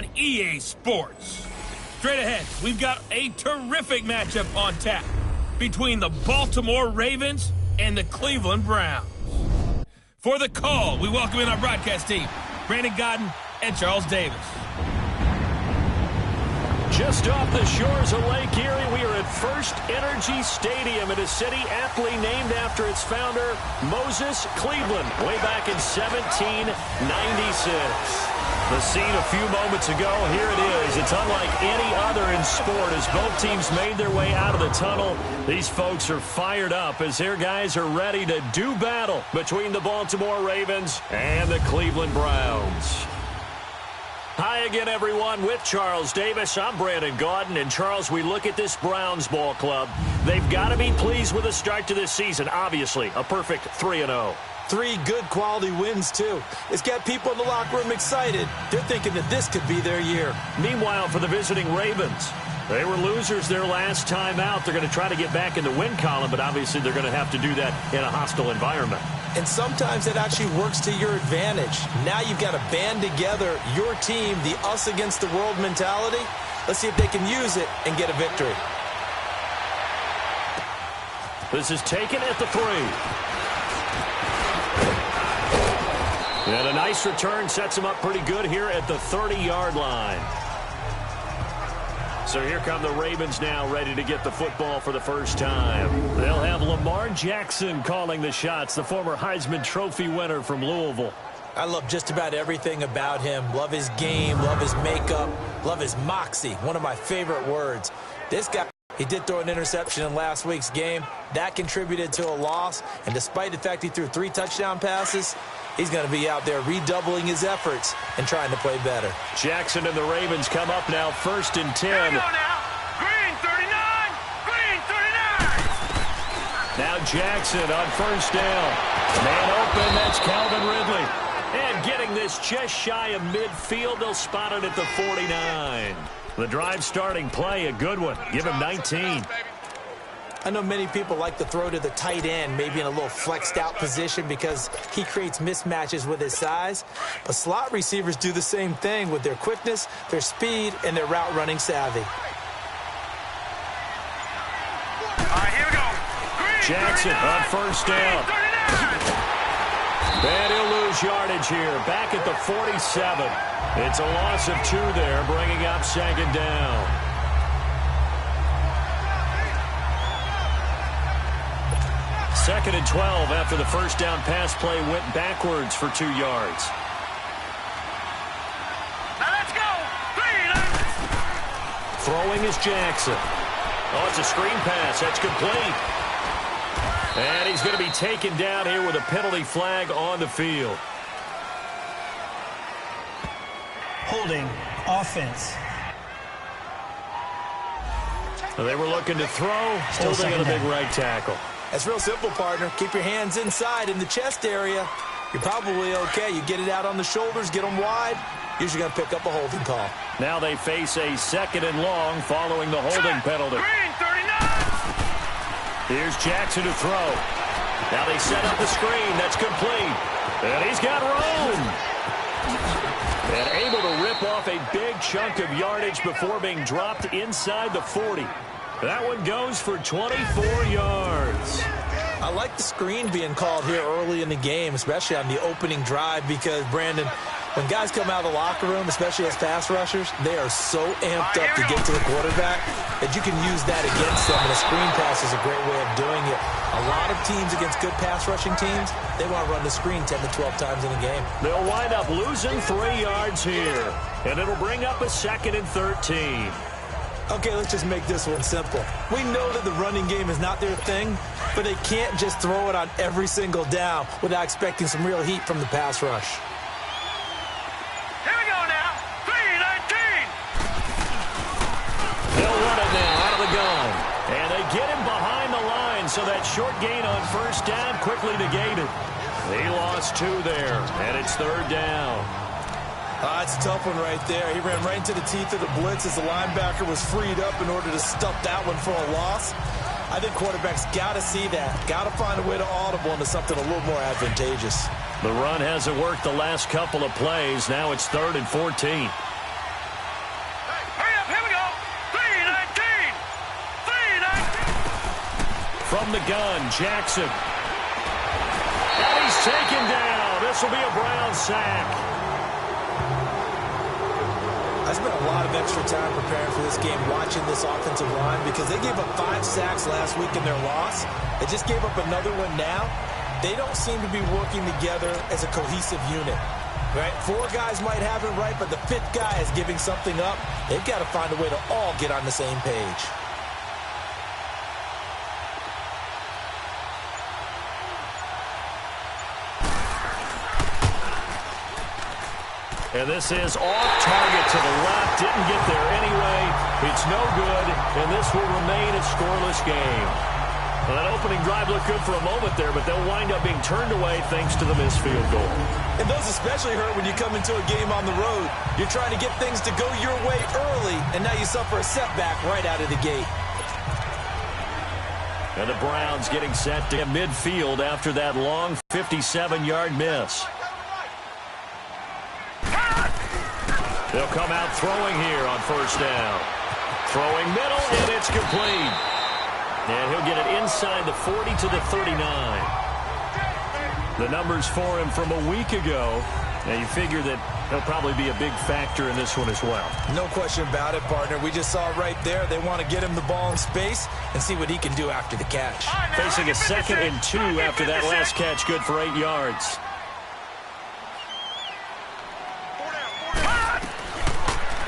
on EA Sports. Straight ahead, we've got a terrific matchup on tap between the Baltimore Ravens and the Cleveland Browns. For the call, we welcome in our broadcast team, Brandon Godden and Charles Davis. Just off the shores of Lake Erie, we are at First Energy Stadium in a city aptly named after its founder, Moses Cleveland, way back in 1796. The scene a few moments ago, here it is. It's unlike any other in sport as both teams made their way out of the tunnel. These folks are fired up as their guys are ready to do battle between the Baltimore Ravens and the Cleveland Browns. Hi again, everyone. With Charles Davis, I'm Brandon Gaudin. And, Charles, we look at this Browns ball club. They've got to be pleased with the start to this season. Obviously, a perfect 3-0. 3 good quality wins, too. It's got people in the locker room excited. They're thinking that this could be their year. Meanwhile, for the visiting Ravens, they were losers their last time out. They're going to try to get back in the win column, but obviously they're going to have to do that in a hostile environment. And sometimes it actually works to your advantage. Now you've got to band together your team, the us against the world mentality. Let's see if they can use it and get a victory. This is taken at the 3. And a nice return sets him up pretty good here at the 30-yard line. So here come the Ravens now, ready to get the football for the first time. They'll have Lamar Jackson calling the shots, the former Heisman Trophy winner from Louisville. I love just about everything about him. Love his game, love his makeup, love his moxie, one of my favorite words. This guy, he did throw an interception in last week's game. That contributed to a loss, and despite the fact he threw 3 touchdown passes, he's going to be out there redoubling his efforts and trying to play better. Jackson and the Ravens come up now, 1st and 10. Here we go now. Green 39. Green 39. Now Jackson on 1st down. Man open, that's Calvin Ridley. And getting this just shy of midfield, they'll spot it at the 49. The drive starting play, a good one. Give him 19. I know many people like to throw to the tight end, maybe in a little flexed out position because he creates mismatches with his size. But slot receivers do the same thing with their quickness, their speed, and their route running savvy. All right, here we go. Green Jackson 39. on 1st down. And he'll lose yardage here, back at the 47. It's a loss of 2 there, bringing up 2nd down. Second and 12 after the 1st down pass play went backwards for 2 yards. Now let's go. Throwing is Jackson. Oh, it's a screen pass. That's complete. And he's going to be taken down here with a penalty flag on the field. Holding offense. So they were looking to throw, holding on a big right tackle. That's real simple, partner. Keep your hands inside in the chest area. You're probably okay. You get it out on the shoulders, get them wide. Usually going to pick up a holding call. Now they face a 2nd and long following the holding penalty. Green 39. Here's Jackson to throw. Now they set up the screen. That's complete. And he's got room. And able to rip off a big chunk of yardage before being dropped inside the 40. That one goes for 24 yards. I like the screen being called here early in the game, especially on the opening drive, because, Brandon, when guys come out of the locker room, especially as pass rushers, they are so amped up to get to the quarterback that you can use that against them, and a screen pass is a great way of doing it. A lot of teams against good pass rushing teams, they want to run the screen 10 to 12 times in a game. They'll wind up losing 3 yards here, and it'll bring up a 2nd and 13. Okay, let's just make this one simple. We know that the running game is not their thing, but they can't just throw it on every single down without expecting some real heat from the pass rush. Here we go now. 3-19. They'll run it now out of the gun. And they get him behind the line, so that short gain on 1st down quickly negated. He lost 2 there, and it's 3rd down. That's a tough one right there. He ran right into the teeth of the blitz as the linebacker was freed up in order to stuff that one for a loss. I think quarterbacks got to see that. Got to find a way to audible into something a little more advantageous. The run hasn't worked the last couple of plays. Now it's 3rd and 14. from the gun, Jackson. And he's taken down. This will be a Brown sack. I spent a lot of extra time preparing for this game, watching this offensive line, because they gave up 5 sacks last week in their loss. They just gave up another one now. They don't seem to be working together as a cohesive unit. Right? 4 guys might have it right, but the 5th guy is giving something up. They've got to find a way to all get on the same page. And this is off target to the left. Didn't get there anyway. It's no good, and this will remain a scoreless game. Well, that opening drive looked good for a moment there, but they'll wind up being turned away thanks to the missed field goal. And those especially hurt when you come into a game on the road. You're trying to get things to go your way early, and now you suffer a setback right out of the gate. And the Browns getting set to midfield after that long 57-yard miss. They'll come out throwing here on first down. Throwing middle, and it's complete. And he'll get it inside the 40 to the 39. The numbers for him from a week ago. Now you figure that he'll probably be a big factor in this one as well. No question about it, partner. We just saw right there. They want to get him the ball in space and see what he can do after the catch. Facing a 2nd and 2 after that last catch, good for 8 yards.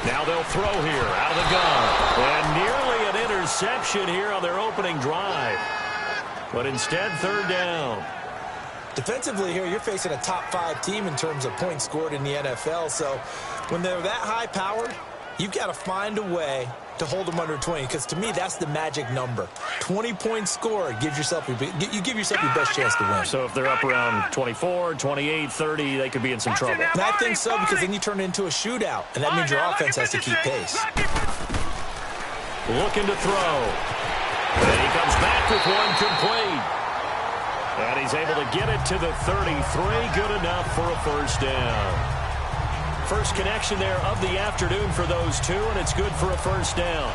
Now they'll throw here out of the gun. And nearly an interception here on their opening drive. But instead, 3rd down. Defensively here, you're facing a top 5 team in terms of points scored in the NFL. So when they're that high-powered, you've got to find a way to hold them under 20. Because to me, that's the magic number. 20 points scored gives yourself you give yourself your best chance to win. So if they're up around 24, 28, 30, they could be in some trouble. And I think so, because then you turn it into a shootout, and that means your offense has to keep pace. Looking to throw. And he comes back with one complete. And he's able to get it to the 33. Good enough for a first down. First connection there of the afternoon for those two, and it's good for a first down.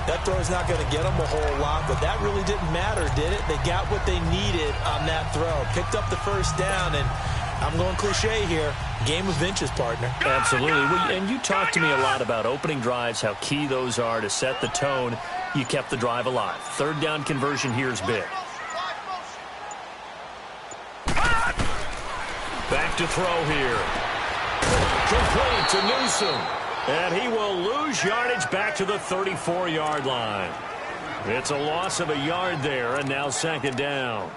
That throw's not going to get them a whole lot, but that really didn't matter, did it? They got what they needed on that throw. Picked up the first down, and I'm going cliche here. Game of inches, partner. Absolutely. And you talked to me a lot about opening drives, how key those are to set the tone. You kept the drive alive. 3rd down conversion here is big. Back to throw here. Complete to Newsom. And he will lose yardage back to the 34-yard line. It's a loss of a yard there, and now 2nd down.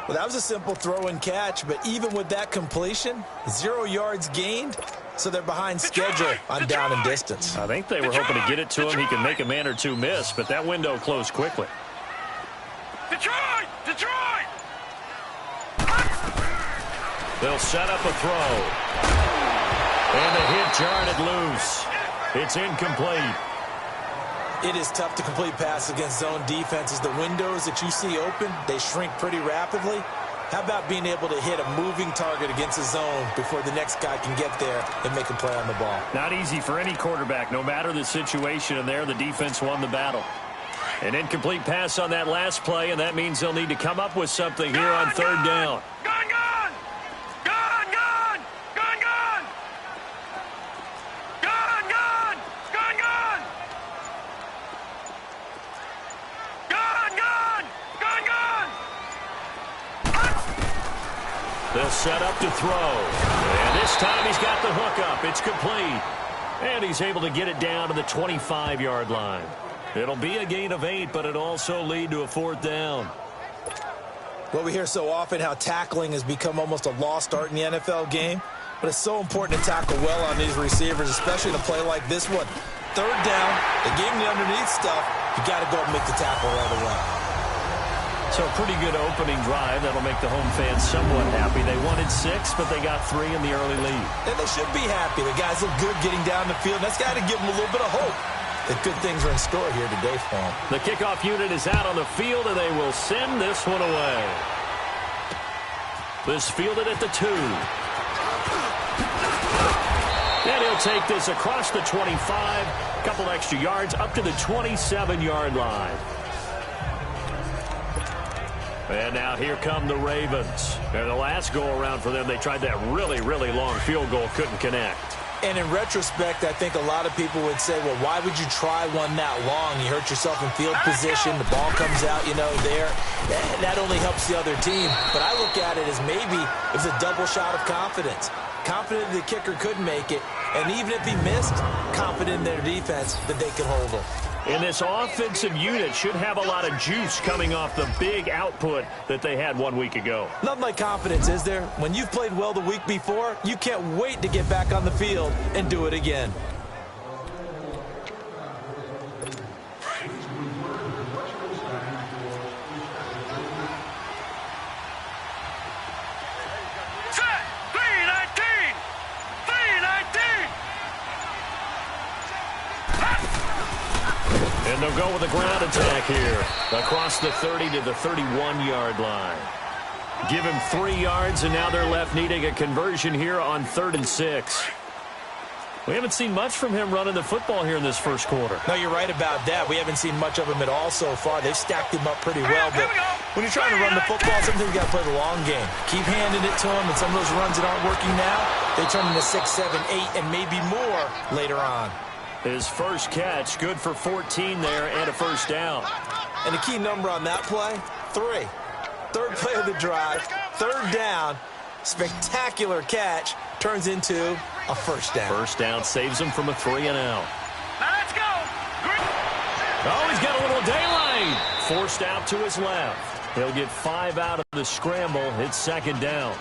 Well, that was a simple throw and catch, but even with that completion, 0 yards gained, so they're behind schedule on down and distance. I think they were hoping to get it to him. He can make a man or two miss, but that window closed quickly. Detroit! They'll set up a throw. And the hit jarred loose. It's incomplete. It is tough to complete passes against zone defenses. The windows that you see open, they shrink pretty rapidly. How about being able to hit a moving target against a zone before the next guy can get there and make a play on the ball? Not easy for any quarterback, no matter the situation. And there, the defense won the battle. An incomplete pass on that last play, and that means they'll need to come up with something here on 3rd down. They'll set up to throw. And this time he's got the hook up. It's complete. And he's able to get it down to the 25-yard line. It'll be a gain of 8, but it'll also lead to a 4th down. Well, we hear so often how tackling has become almost a lost art in the NFL game. But it's so important to tackle well on these receivers, especially in a play like this one. 3rd down, they gave him the underneath stuff. You got to go and make the tackle right away. So a pretty good opening drive. That'll make the home fans somewhat happy. They wanted 6, but they got 3 in the early lead. And they should be happy. The guys look good getting down the field. That's got to give them a little bit of hope that good things are in store here today for them. The kickoff unit is out on the field, and they will send this one away. This fielded at the 2. And he'll take this across the 25. A couple extra yards up to the 27-yard line. And now here come the Ravens. And the last go-around for them, they tried that really, really long field goal, couldn't connect. And in retrospect, I think a lot of people would say, well, why would you try one that long? You hurt yourself in field position. The ball comes out, there. That only helps the other team. But I look at it as maybe it was a double shot of confidence. Confident the kicker could make it. And even if he missed, confident in their defense that they could hold him. And this offensive unit should have a lot of juice coming off the big output that they had 1 week ago. Nothing like confidence, is there? When you've played well the week before, you can't wait to get back on the field and do it again. And they'll go with a ground attack here across the 30 to the 31-yard line. Give him 3 yards, and now they're left needing a conversion here on 3rd and 6. We haven't seen much from him running the football here in this first quarter. No, you're right about that. We haven't seen much of him at all so far. They've stacked him up pretty well, but when you're trying to run the football, sometimes you got to play the long game. Keep handing it to him, and some of those runs that aren't working now, they turn into 6, 7, 8, and maybe more later on. His first catch, good for 14 there and a first down. And the key number on that play, 3. Third play of the drive, 3rd down, spectacular catch, turns into a first down. First down saves him from a 3 and out. Now let's go. Oh, he's got a little daylight. Forced out to his left. He'll get 5 out of the scramble. It's 2nd down.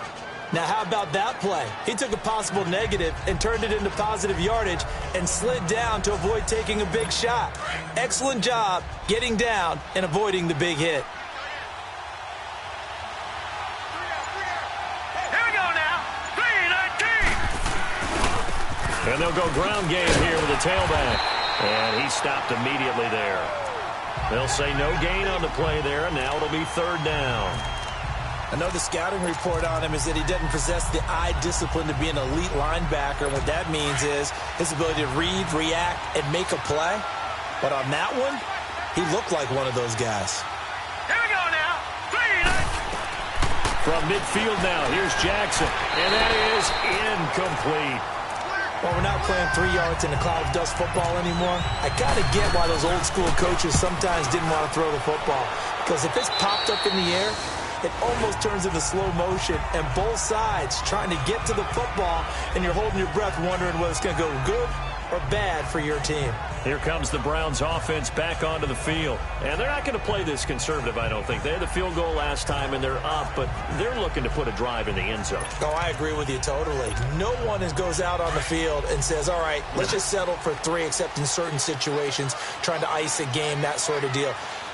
Now, how about that play? He took a possible negative and turned it into positive yardage and slid down to avoid taking a big shot. Excellent job getting down and avoiding the big hit. Here we go now. 3-19. And they'll go ground game here with a tailback. And he stopped immediately there. They'll say no gain on the play there, and now it'll be 3rd down. I know the scouting report on him is that he doesn't possess the eye discipline to be an elite linebacker. What that means is his ability to read, react, and make a play. But on that one, he looked like one of those guys. Here we go now. 3-19. From midfield now, here's Jackson. And that is incomplete. Well, we're not playing 3 yards in a cloud of dust football anymore. I got to get why those old school coaches sometimes didn't want to throw the football. Because if it's popped up in the air, it almost turns into slow motion, and both sides trying to get to the football, and you're holding your breath wondering whether it's going to go good or bad for your team. Here comes the Browns offense back onto the field. And they're not going to play this conservative, I don't think. They had the field goal last time, and they're up, but they're looking to put a drive in the end zone. Oh, I agree with you totally. No one goes out on the field and says, all right, let's just settle for 3, except in certain situations, trying to ice a game, that sort of deal.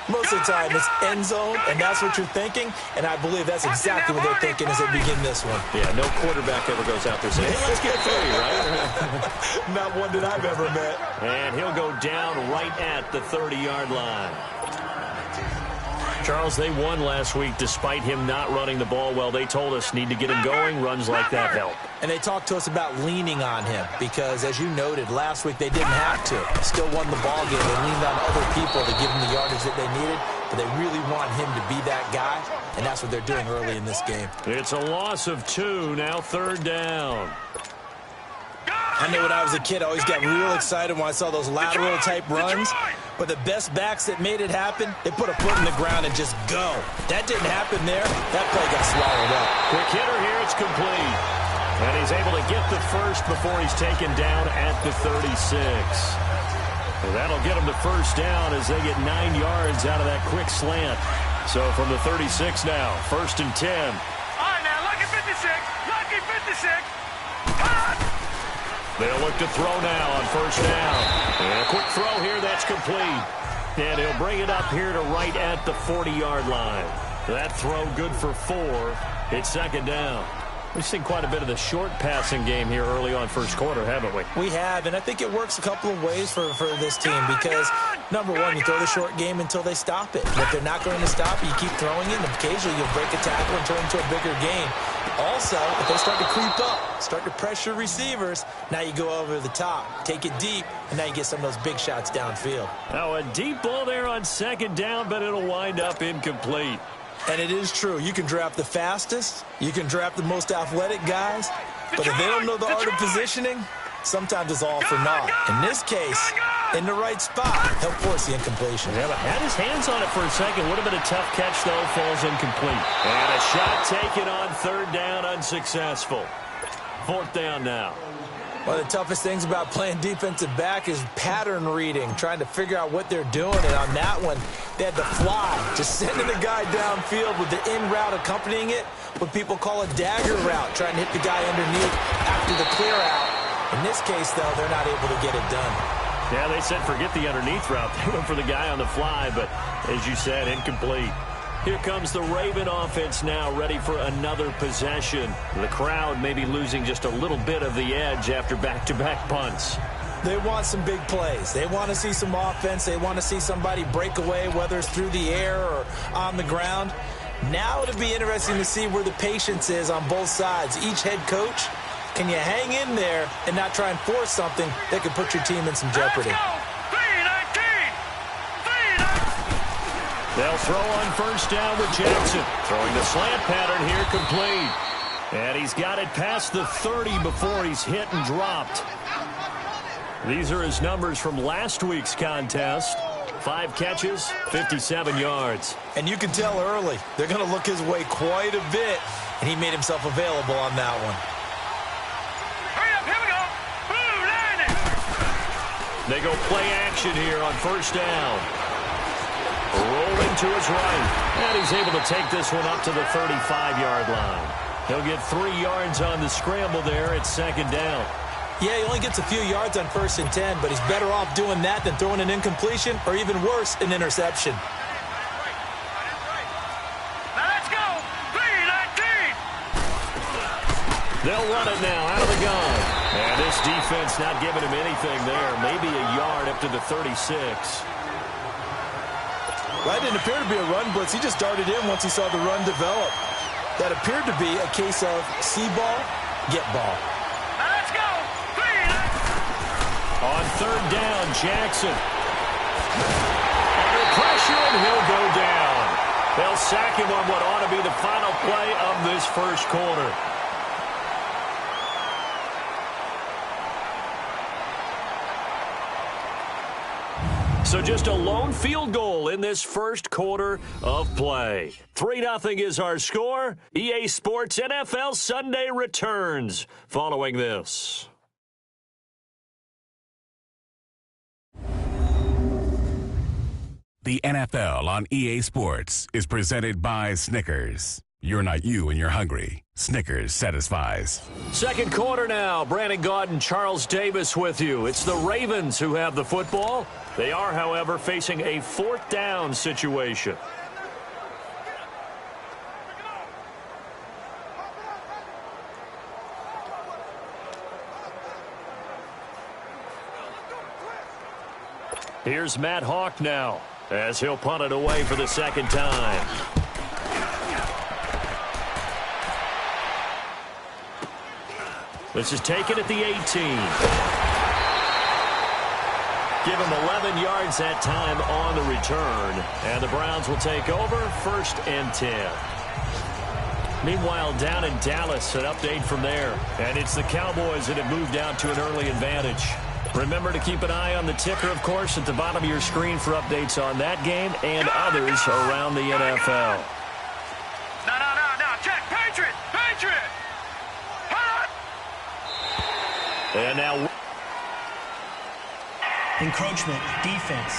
Most of the time, it's end zone, and that's what you're thinking, and I believe that's exactly what they're thinking as they begin this one. Yeah, no quarterback ever goes out there saying, hey, let's get 3, right? Not one that I've ever met. And he'll go down right at the 30-yard line. Charles, they won last week despite him not running the ball well. They told us need to get him going. Runs like that help. And they talked to us about leaning on him because, as you noted, last week they didn't have to. Still won the ball game. They leaned on other people to give them the yardage that they needed, but they really want him to be that guy, and that's what they're doing early in this game. It's a loss of 2, now 3rd down. I know when I was a kid, I always got real excited when I saw those lateral-type runs. But the best backs that made it happen, they put a foot in the ground and just go. That didn't happen there. That play got swallowed up. Quick hitter here, it's complete. And he's able to get the first before he's taken down at the 36. And that'll get him the first down as they get 9 yards out of that quick slant. So from the 36 now, 1st and 10. All right, now, lucky 56. Lucky 56. They'll look to throw now on 1st down. And a quick throw here, that's complete. And he'll bring it up here to right at the 40-yard line. That throw good for 4. It's 2nd down. We've seen quite a bit of the short passing game here early on first quarter, haven't we? We have, and I think it works a couple of ways for this team because, number one, you throw the short game until they stop it. And if they're not going to stop it, you keep throwing it, and occasionally you'll break a tackle and turn it into a bigger game. Also, if they start to creep up, start to pressure receivers, now you go over the top, take it deep, and now you get some of those big shots downfield. Now a deep ball there on 2nd down, but it'll wind up incomplete. And it is true. You can draft the fastest. You can draft the most athletic guys. But if they don't know the art of positioning, sometimes it's all for naught. In this case, in the right spot, he'll force the incompletion. Yeah, but had his hands on it for a second. Would have been a tough catch, though. Falls incomplete. And a shot taken on third down, unsuccessful. Fourth down now. One of the toughest things about playing defensive back is pattern reading, trying to figure out what they're doing. And on that one, they had to fly, just sending the guy downfield with the in route accompanying it, what people call a dagger route, trying to hit the guy underneath after the clear out. In this case, though, they're not able to get it done. Yeah, they said forget the underneath route. They went for the guy on the fly, but as you said, incomplete. Here comes the Raven offense now, ready for another possession. The crowd may be losing just a little bit of the edge after back-to-back punts. They want some big plays. They want to see some offense. They want to see somebody break away, whether it's through the air or on the ground. Now it'll be interesting to see where the patience is on both sides. Each head coach, can you hang in there and not try and force something that could put your team in some jeopardy? They'll throw on first down with Jackson. Throwing the slant pattern here, complete. And he's got it past the 30 before he's hit and dropped. These are his numbers from last week's contest. 5 catches, 57 yards. And you can tell early, they're going to look his way quite a bit, and he made himself available on that one. Hurry up, here we go. Blue 90. They go play action here on first down. Rolling to his right. And he's able to take this one up to the 35-yard line. He'll get 3 yards on the scramble there at second down. Yeah, he only gets a few yards on 1st and 10, but he's better off doing that than throwing an incompletion or even worse, an interception. Now let's go. 3-19. They'll run it now out of the gun. And this defense not giving him anything there. Maybe a yard up to the 36. That didn't appear to be a run blitz. He just darted in once he saw the run develop. That appeared to be a case of see ball, get ball. Now let's go. 3-19. On third down, Jackson. Under pressure, and he'll go down. They'll sack him on what ought to be the final play of this first quarter. So just a lone field goal in this first quarter of play. 3-0 is our score. EA Sports NFL Sunday returns following this. The NFL on EA Sports is presented by Snickers. You're not you when you're hungry. Snickers satisfies. Second quarter now. Brandon Gaudin, Charles Davis with you. It's the Ravens who have the football. They are, however, facing a fourth down situation. Here's Matt Hawk now, as he'll punt it away for the second time. This is taken at the 18. Give him 11 yards that time on the return. And the Browns will take over 1st and 10. Meanwhile, down in Dallas, an update from there. And it's the Cowboys that have moved out to an early advantage. Remember to keep an eye on the ticker, of course, at the bottom of your screen for updates on that game and others around the NFL. No. Check. Patriot. Hot. And now Encroachment, defense.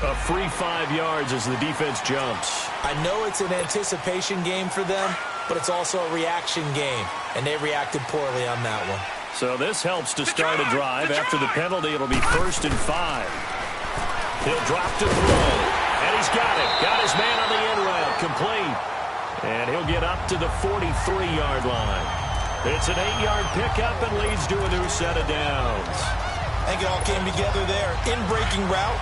a free 5 yards as the defense jumps. I know it's an anticipation game for them, but it's also a reaction game, and they reacted poorly on that one. So this helps to start a drive. After the penalty, it'll be 1st and 5. He'll drop to throw, and he's got it. Got his man on the in route, complete. And he'll get up to the 43-yard line. It's an 8-yard pickup and leads to a new set of downs. I think it all came together there. In-breaking route,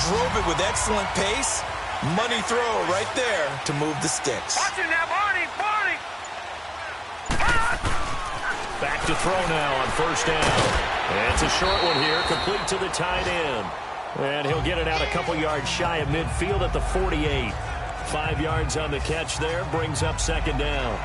drove it with excellent pace. Money throw right there to move the sticks. Watch it now, Barney. Back to throw now on first down. And it's a short one here, complete to the tight end. And he'll get it out a couple yards shy of midfield at the 48. 5 yards on the catch there. Brings up second down.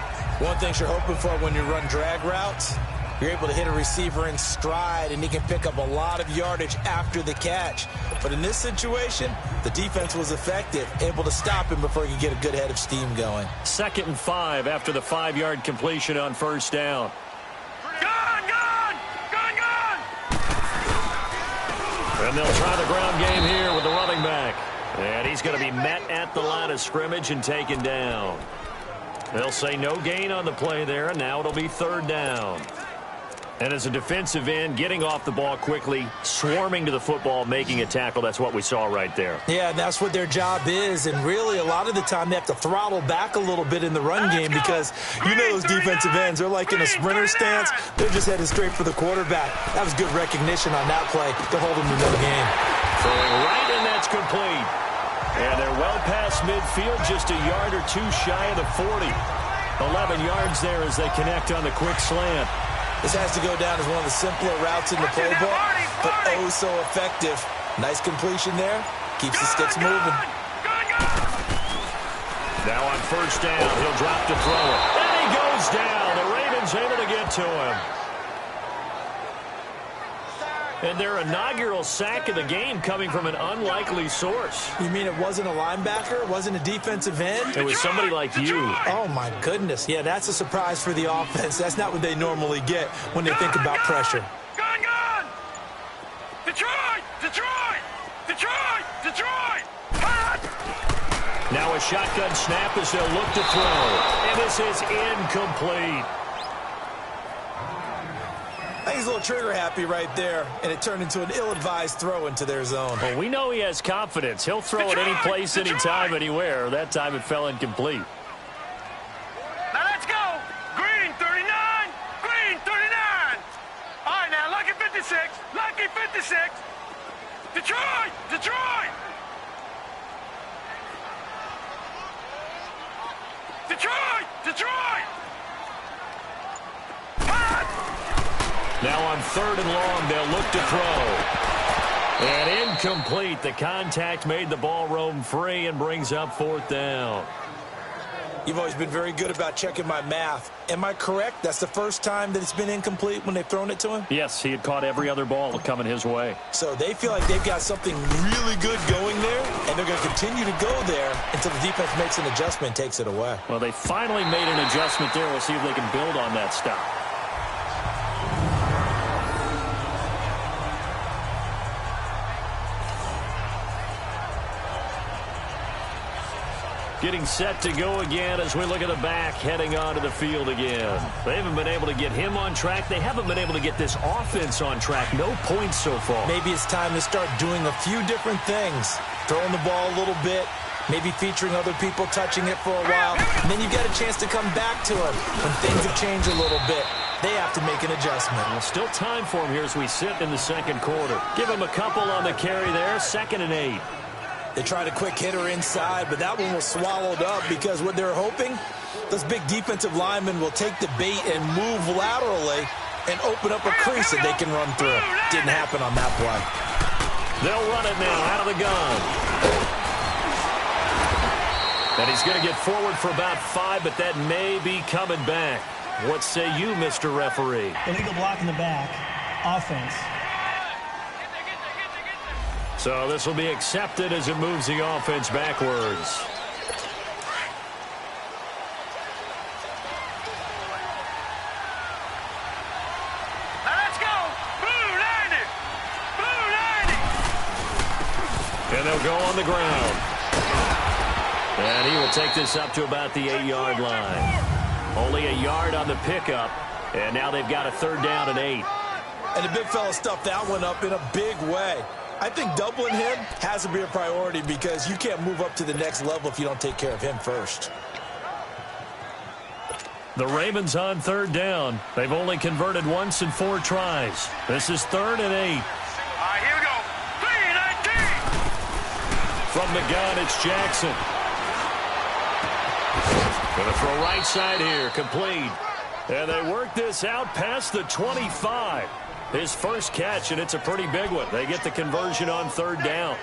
One thing you're hoping for when you run drag routes, you're able to hit a receiver in stride, and he can pick up a lot of yardage after the catch. But in this situation, the defense was effective, able to stop him before he could get a good head of steam going. 2nd and 5 after the 5-yard completion on first down. And they'll try the ground game here with the running back. And he's going to be met at the line of scrimmage and taken down. They'll say no gain on the play there, and now it'll be 3rd down. And as a defensive end, getting off the ball quickly, swarming to the football, making a tackle, that's what we saw right there. Yeah, and that's what their job is. And really, a lot of the time, they have to throttle back a little bit in the run game because you know those defensive ends, they're like in a sprinter stance. They're just headed straight for the quarterback. That was good recognition on that play to hold them to no gain. Throwing right, and that's complete. And they're well past midfield, just a yard or two shy of the 40. 11 yards there as they connect on the quick slant. This has to go down as one of the simpler routes in the playbook, but oh so effective. Nice completion there. Keeps the sticks moving. Now on first down, he'll drop to throw it. And he goes down. The Ravens able to get to him. And their inaugural sack of the game coming from an unlikely source. You mean it wasn't a linebacker? It wasn't a defensive end? It was somebody like you. Oh, my goodness. Yeah, that's a surprise for the offense. That's not what they normally get when they think about pressure. Gun! Detroit! Detroit! Detroit! Detroit! Now a shotgun snap as they'll look to throw. And this is incomplete. I think he's a little trigger happy right there, and it turned into an ill-advised throw into their zone. Well, we know he has confidence. He'll throw it any place, anytime, anywhere. That time it fell incomplete. Now let's go! Green 39! Green 39! All right, now, lucky 56! Lucky 56! Detroit! Detroit! Detroit! Detroit! Now on 3rd and long, they'll look to throw. And incomplete. The contact made the ball roam free and brings up 4th down. You've always been very good about checking my math. Am I correct? That's the first time that it's been incomplete when they've thrown it to him? Yes, he had caught every other ball coming his way. So they feel like they've got something really good going there, and they're going to continue to go there until the defense makes an adjustment and takes it away. Well, they finally made an adjustment there. We'll see if they can build on that stop. Getting set to go again as we look at the back, heading onto the field again. They haven't been able to get him on track. They haven't been able to get this offense on track. No points so far. Maybe it's time to start doing a few different things. Throwing the ball a little bit, maybe featuring other people touching it for a while, and then you get a chance to come back to it when things have changed a little bit. They have to make an adjustment. Well, still time for him here as we sit in the 2nd quarter. Give him a couple on the carry there, 2nd and 8. They tried a quick hitter inside, but that one was swallowed up because what they're hoping, those big defensive linemen will take the bait and move laterally and open up a crease that they can run through. Didn't happen on that play. They'll run it now out of the gun. And he's going to get forward for about 5, but that may be coming back. What say you, Mr. Referee? Illegal block in the back. Offense. So this will be accepted as it moves the offense backwards. Now let's go! Blue 90! Blue 90! And they'll go on the ground. And he will take this up to about the 8-yard line. Only a yard on the pickup. And now they've got a 3rd down and 8. And the big fella stuffed that one up in a big way. I think doubling him has to be a priority because you can't move up to the next level if you don't take care of him first. The Ravens on 3rd down. They've only converted once in 4 tries. This is 3rd and 8. All right, here we go. 3-19! From the gun, it's Jackson. Going to throw right side here, complete. And they work this out past the 25. His first catch, and it's a pretty big one. They get the conversion on 3rd down.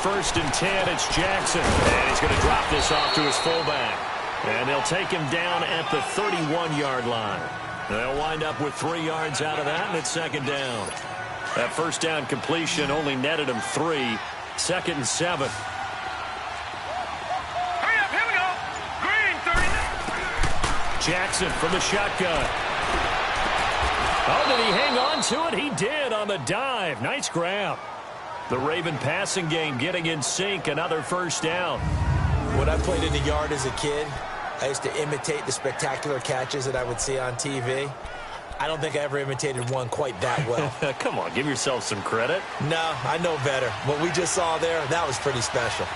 1st and 10. It's Jackson. And he's going to drop this off to his fullback. And they'll take him down at the 31-yard line. They'll wind up with 3 yards out of that, and it's 2nd down. That 1st down completion only netted him 3. 2nd and 7. Hurry up, here we go. Green, 39. Jackson from the shotgun. Oh, did he hang on to it? He did on the dive. Nice grab. The Raven passing game getting in sync. Another 1st down. When I played in the yard as a kid, I used to imitate the spectacular catches that I would see on TV. I don't think I ever imitated one quite that well. Come on, give yourself some credit. No, I know better. What we just saw there, that was pretty special. All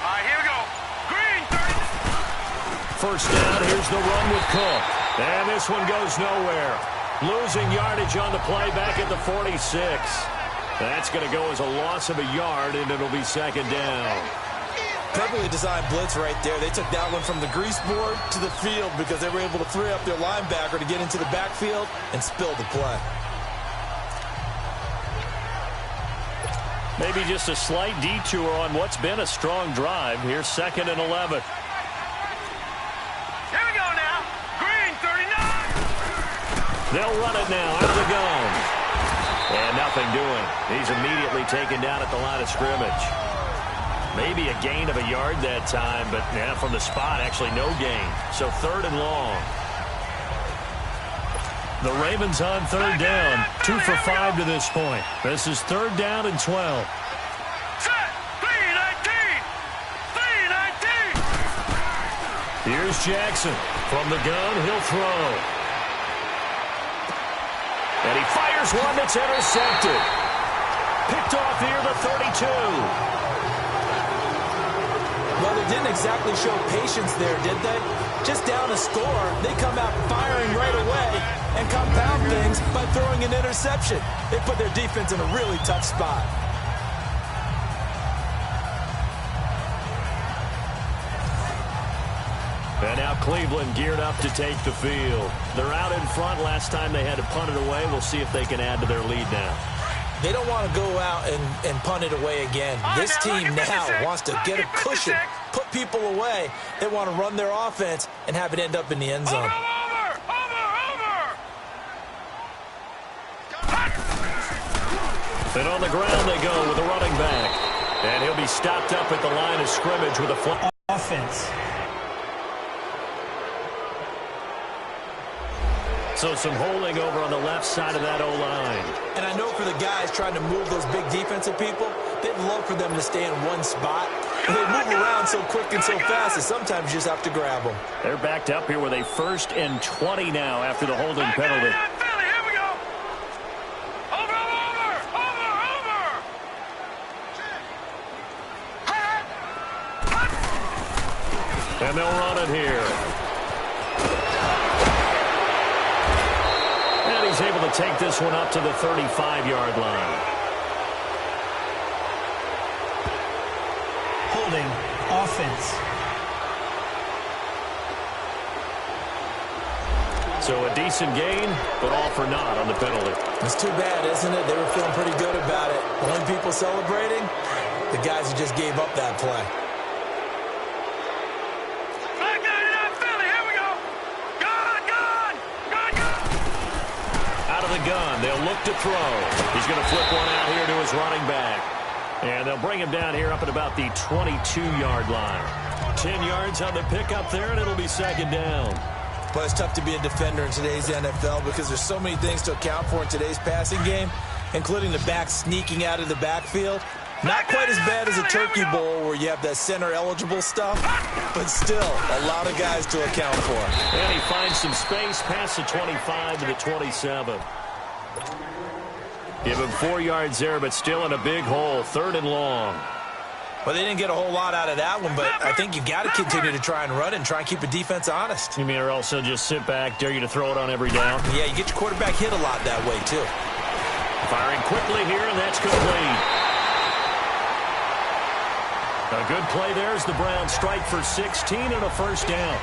right, here we go. Green, 30. 1st down, here's the run with Cook. And this one goes nowhere. Losing yardage on the play back at the 46. That's going to go as a loss of a yard, and it'll be 2nd down. Perfectly designed blitz right there. They took that one from the grease board to the field because they were able to free up their linebacker to get into the backfield and spill the play. Maybe just a slight detour on what's been a strong drive. Here's 2nd and 11. Here we go now. Green, 39. They'll run it now out of the gun. And nothing doing. He's immediately taken down at the line of scrimmage. Maybe a gain of a yard that time, but yeah, from the spot, actually no gain. So 3rd and long. The Ravens on 3rd down. 2 for 5 to this point. This is 3rd down and 12. Set. 319. 319. Here's Jackson. From the gun, he'll throw. And he fires one that's intercepted. Picked off near the 32. Well, they didn't exactly show patience there, did they? Just down a score, they come out firing right away and compound things by throwing an interception. They put their defense in a really tough spot. And now Cleveland geared up to take the field. They're out in front. Last time they had to punt it away. We'll see if they can add to their lead now. They don't want to go out and punt it away again. This team now wants to get a cushion, put people away. They want to run their offense and have it end up in the end zone. Over. And on the ground they go with a running back. And he'll be stopped up at the line of scrimmage with a flag. Offense. So some holding over on the left side of that O-line. And I know for the guys trying to move those big defensive people, they'd love for them to stay in one spot. But they move around so quick and so fast that sometimes you just have to grab them. They're backed up here with a 1st and 20 now after the holding penalty. Philly, here we go. Over. And they'll run it here. And he's able to take this one up to the 35-yard line. Holding. Offense. So a decent gain, but all for naught on the penalty. It's too bad, isn't it? They were feeling pretty good about it. Only people celebrating, the guys who just gave up that play. Gun. They'll look to throw. He's going to flip one out here to his running back. And they'll bring him down here up at about the 22-yard line. 10 yards on the pickup there, and it'll be 2nd down. But it's tough to be a defender in today's NFL because there's so many things to account for in today's passing game, including the back sneaking out of the backfield. Not quite as bad as a Turkey Bowl where you have that center-eligible stuff, but still a lot of guys to account for. And he finds some space past the 25 to the 27. Give him 4 yards there, but still in a big hole. 3rd and long. Well, they didn't get a whole lot out of that one, but I think you got to continue to try and run and try and keep a defense honest. You mean or also just sit back, dare you to throw it on every down? Yeah, you get your quarterback hit a lot that way, too. Firing quickly here, and that's complete. A good play there as the Browns strike for 16 and a 1st down.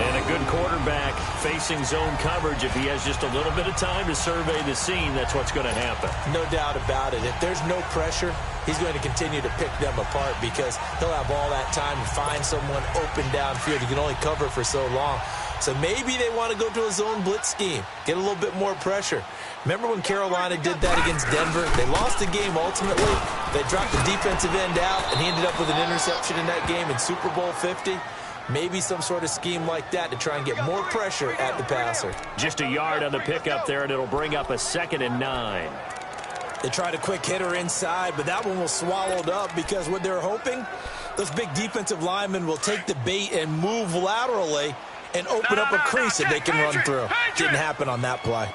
And a A good quarterback facing zone coverage, if he has just a little bit of time to survey the scene, that's what's going to happen. No doubt about it. If there's no pressure, he's going to continue to pick them apart because he'll have all that time to find someone open downfield. He can only cover for so long. So maybe they want to go to a zone blitz scheme, get a little bit more pressure. Remember when Carolina did that against Denver? They lost the game ultimately. They dropped the defensive end out, and he ended up with an interception in that game in Super Bowl 50. Maybe some sort of scheme like that to try and get more pressure at the passer. Just a yard on the pickup there, and it'll bring up a 2nd and 9. They tried a quick hitter inside, but that one was swallowed up because what they're hoping, those big defensive linemen will take the bait and move laterally and open up a crease that they can run through. Didn't happen on that play.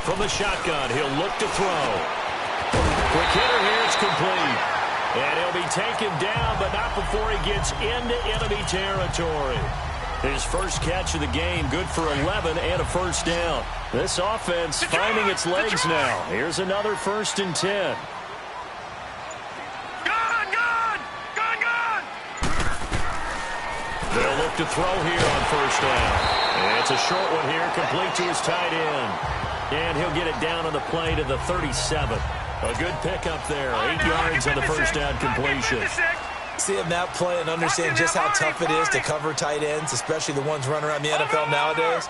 From the shotgun, he'll look to throw. Quick hitter here, it's complete. And he'll be taken down, but not before he gets into enemy territory. His first catch of the game, good for 11 and a first down. This offense finding its legs now. Here's another 1st and 10. They'll look to throw here on 1st down. And it's a short one here, complete to his tight end. And he'll get it down on the play to the 37. A good pickup there. 8 yards on the 1st down completion. Seeing that play and understand just how tough it is to cover tight ends, especially the ones running around the NFL nowadays,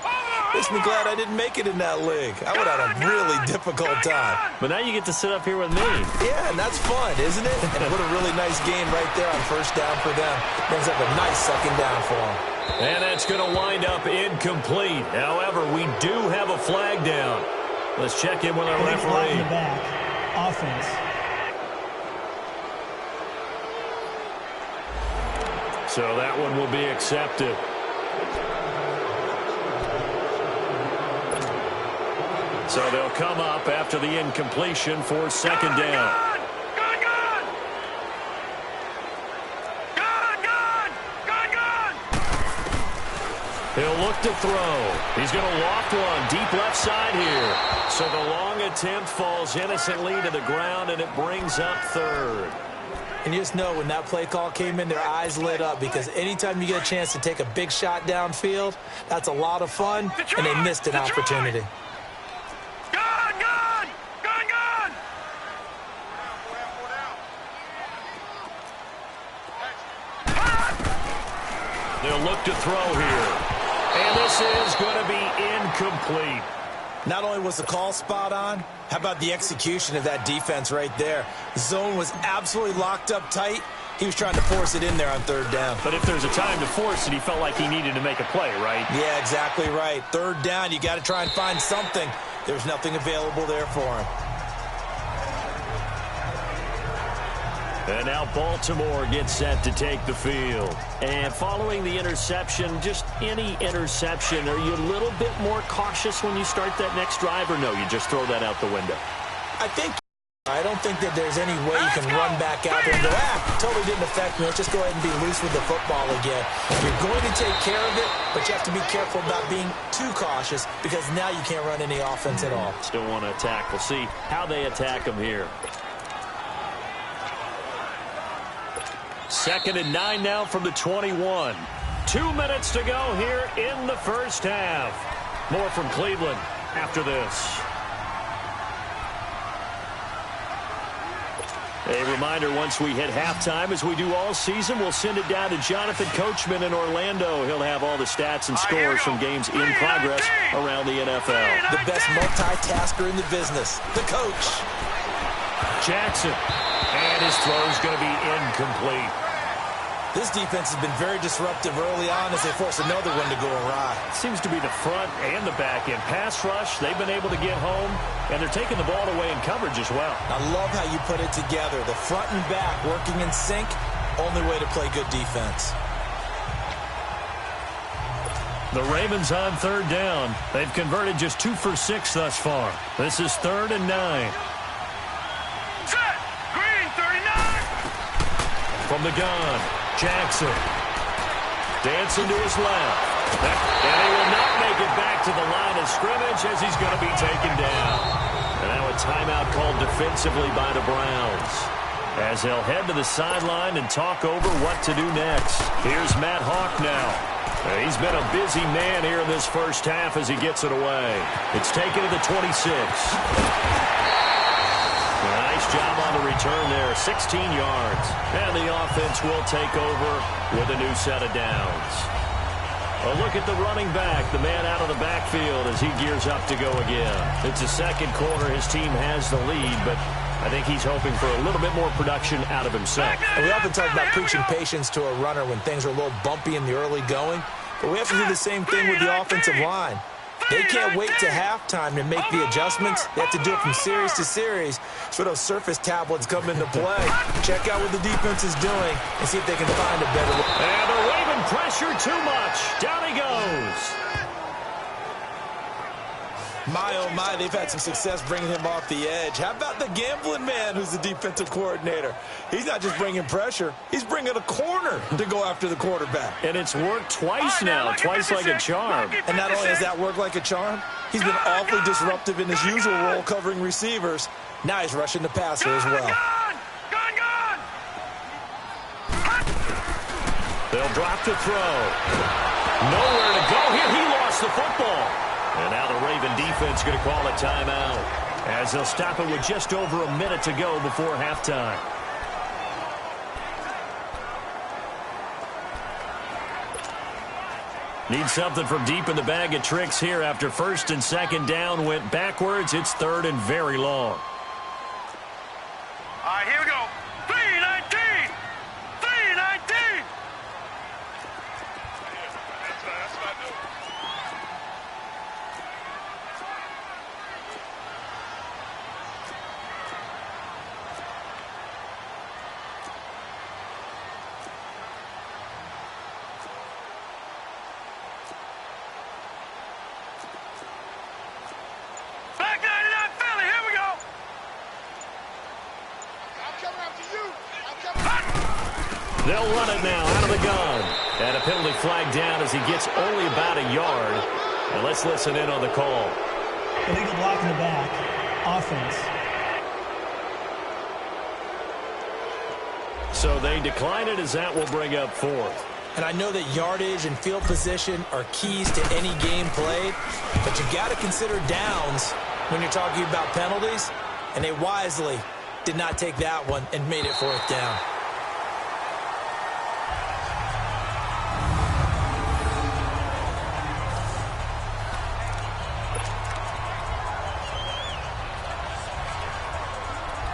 makes me glad I didn't make it in that league. I would have had a really difficult time. But now you get to sit up here with me. Yeah, and that's fun, isn't it? And what a really nice game right there on 1st down for them. Brings up a nice 2nd down for them. And that's going to wind up incomplete. However, we do have a flag down. Let's check in with our referee. In the back. Offense. So that one will be accepted. So they'll come up after the incompletion for 2nd down. He'll look to throw. He's going to loft one deep left side here. So the long attempt falls innocently to the ground, and it brings up 3rd. And you just know when that play call came in, their eyes lit up because anytime you get a chance to take a big shot downfield, that's a lot of fun, and they missed an opportunity. They'll look to throw here. And this is going to be incomplete. Not only was the call spot on, how about the execution of that defense right there? The zone was absolutely locked up tight. He was trying to force it in there on 3rd down. But if there's a time to force it, he felt like he needed to make a play, right? Yeah, exactly right. 3rd down, you got to try and find something. There's nothing available there for him. And now Baltimore gets set to take the field. And following the interception, just any interception, are you a little bit more cautious when you start that next drive, or no, you just throw that out the window? I don't think that there's any way you can run back out there and go, totally didn't affect me. Let's just go ahead and be loose with the football again. You're going to take care of it, but you have to be careful about being too cautious because now you can't run any offense at all. Still want to attack. We'll see how they attack them here. 2nd and 9 now from the 21. 2 minutes to go here in the 1st half. More from Cleveland after this. A reminder, once we hit halftime, as we do all season, we'll send it down to Jonathan Coachman in Orlando. He'll have all the stats and scores from games in progress around the NFL. The best multitasker in the business, the coach. Jackson. And his throw is going to be incomplete. This defense has been very disruptive early on as they force another one to go awry. Seems to be the front and the back end. Pass rush, they've been able to get home, and they're taking the ball away in coverage as well. I love how you put it together. The front and back working in sync, only way to play good defense. The Ravens on 3rd down. They've converted just 2 for 6 thus far. This is 3rd and 9. From the gun, Jackson. Dancing to his left. And he will not make it back to the line of scrimmage as he's going to be taken down. And that would timeout called defensively by the Browns, as they'll head to the sideline and talk over what to do next. Here's Matt Hawk now. He's been a busy man here in this first half as he gets it away. It's taken to the 26. Nice job on the return there, 16 yards. And the offense will take over with a new set of downs. A look at the running back, the man out of the backfield as he gears up to go again. It's the second quarter. His team has the lead, but I think he's hoping for a little bit more production out of himself. And we often talk about preaching patience to a runner when things are a little bumpy in the early going, but we have to do the same thing with the offensive line. They can't wait to halftime to make the adjustments. They have to do it from series to series so those surface tablets come into play. Check out what the defense is doing and see if they can find a better way. And the Raven pressure too much. Down he goes. My, oh my, they've had some success bringing him off the edge. How about the gambling man who's the defensive coordinator? He's not just bringing pressure. He's bringing a corner to go after the quarterback. And it's worked twice now, twice like a charm. And not only has that worked like a charm, he's been awfully disruptive in his usual role covering receivers. Now he's rushing the passer as well. They'll drop the throw. Nowhere to go here. He lost the football. And now the Raven defense going to call a timeout as they'll stop it with just over a minute to go before halftime. Need something from deep in the bag of tricks here after first and second down went backwards. It's third and very long. All right, here we go. 3-19. 3-19. That's what I do. They'll run it now out of the gun. And a penalty flag down as he gets only about a yard. And let's listen in on the call. Illegal block in the back. Offense. So they decline it as that will bring up fourth. And I know that yardage and field position are keys to any game played, but you got to consider downs when you're talking about penalties. And they wisely did not take that one and made it fourth down.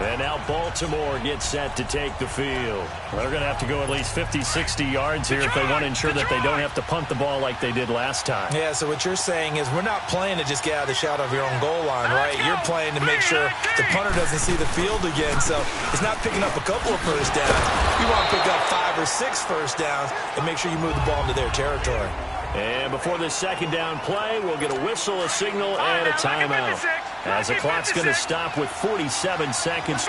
And now Baltimore gets set to take the field. They're going to have to go at least 50, 60 yards here if they want to ensure that they don't have to punt the ball like they did last time. Yeah, so what you're saying is we're not playing to just get out of the shadow of your own goal line, right? You're playing to make sure the punter doesn't see the field again. So it's not picking up a couple of first downs. You want to pick up 5 or 6 first downs and make sure you move the ball into their territory. And before this second down play, we'll get a whistle, a signal, and a timeout. As the clock's going to stop with 47 seconds.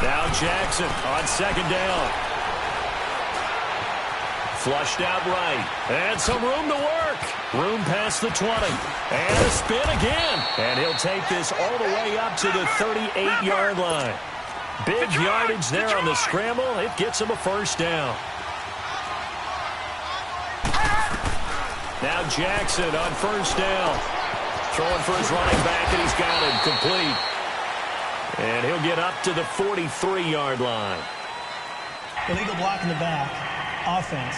Now Jackson on second down. Flushed out right. And some room to work. Room past the 20. And a spin again. And he'll take this all the way up to the 38-yard line. Big yardage there on the scramble. It gets him a first down. Now Jackson on first down. Throwing for his running back, and he's got it complete. And he'll get up to the 43-yard line. Illegal block in the back. Offense.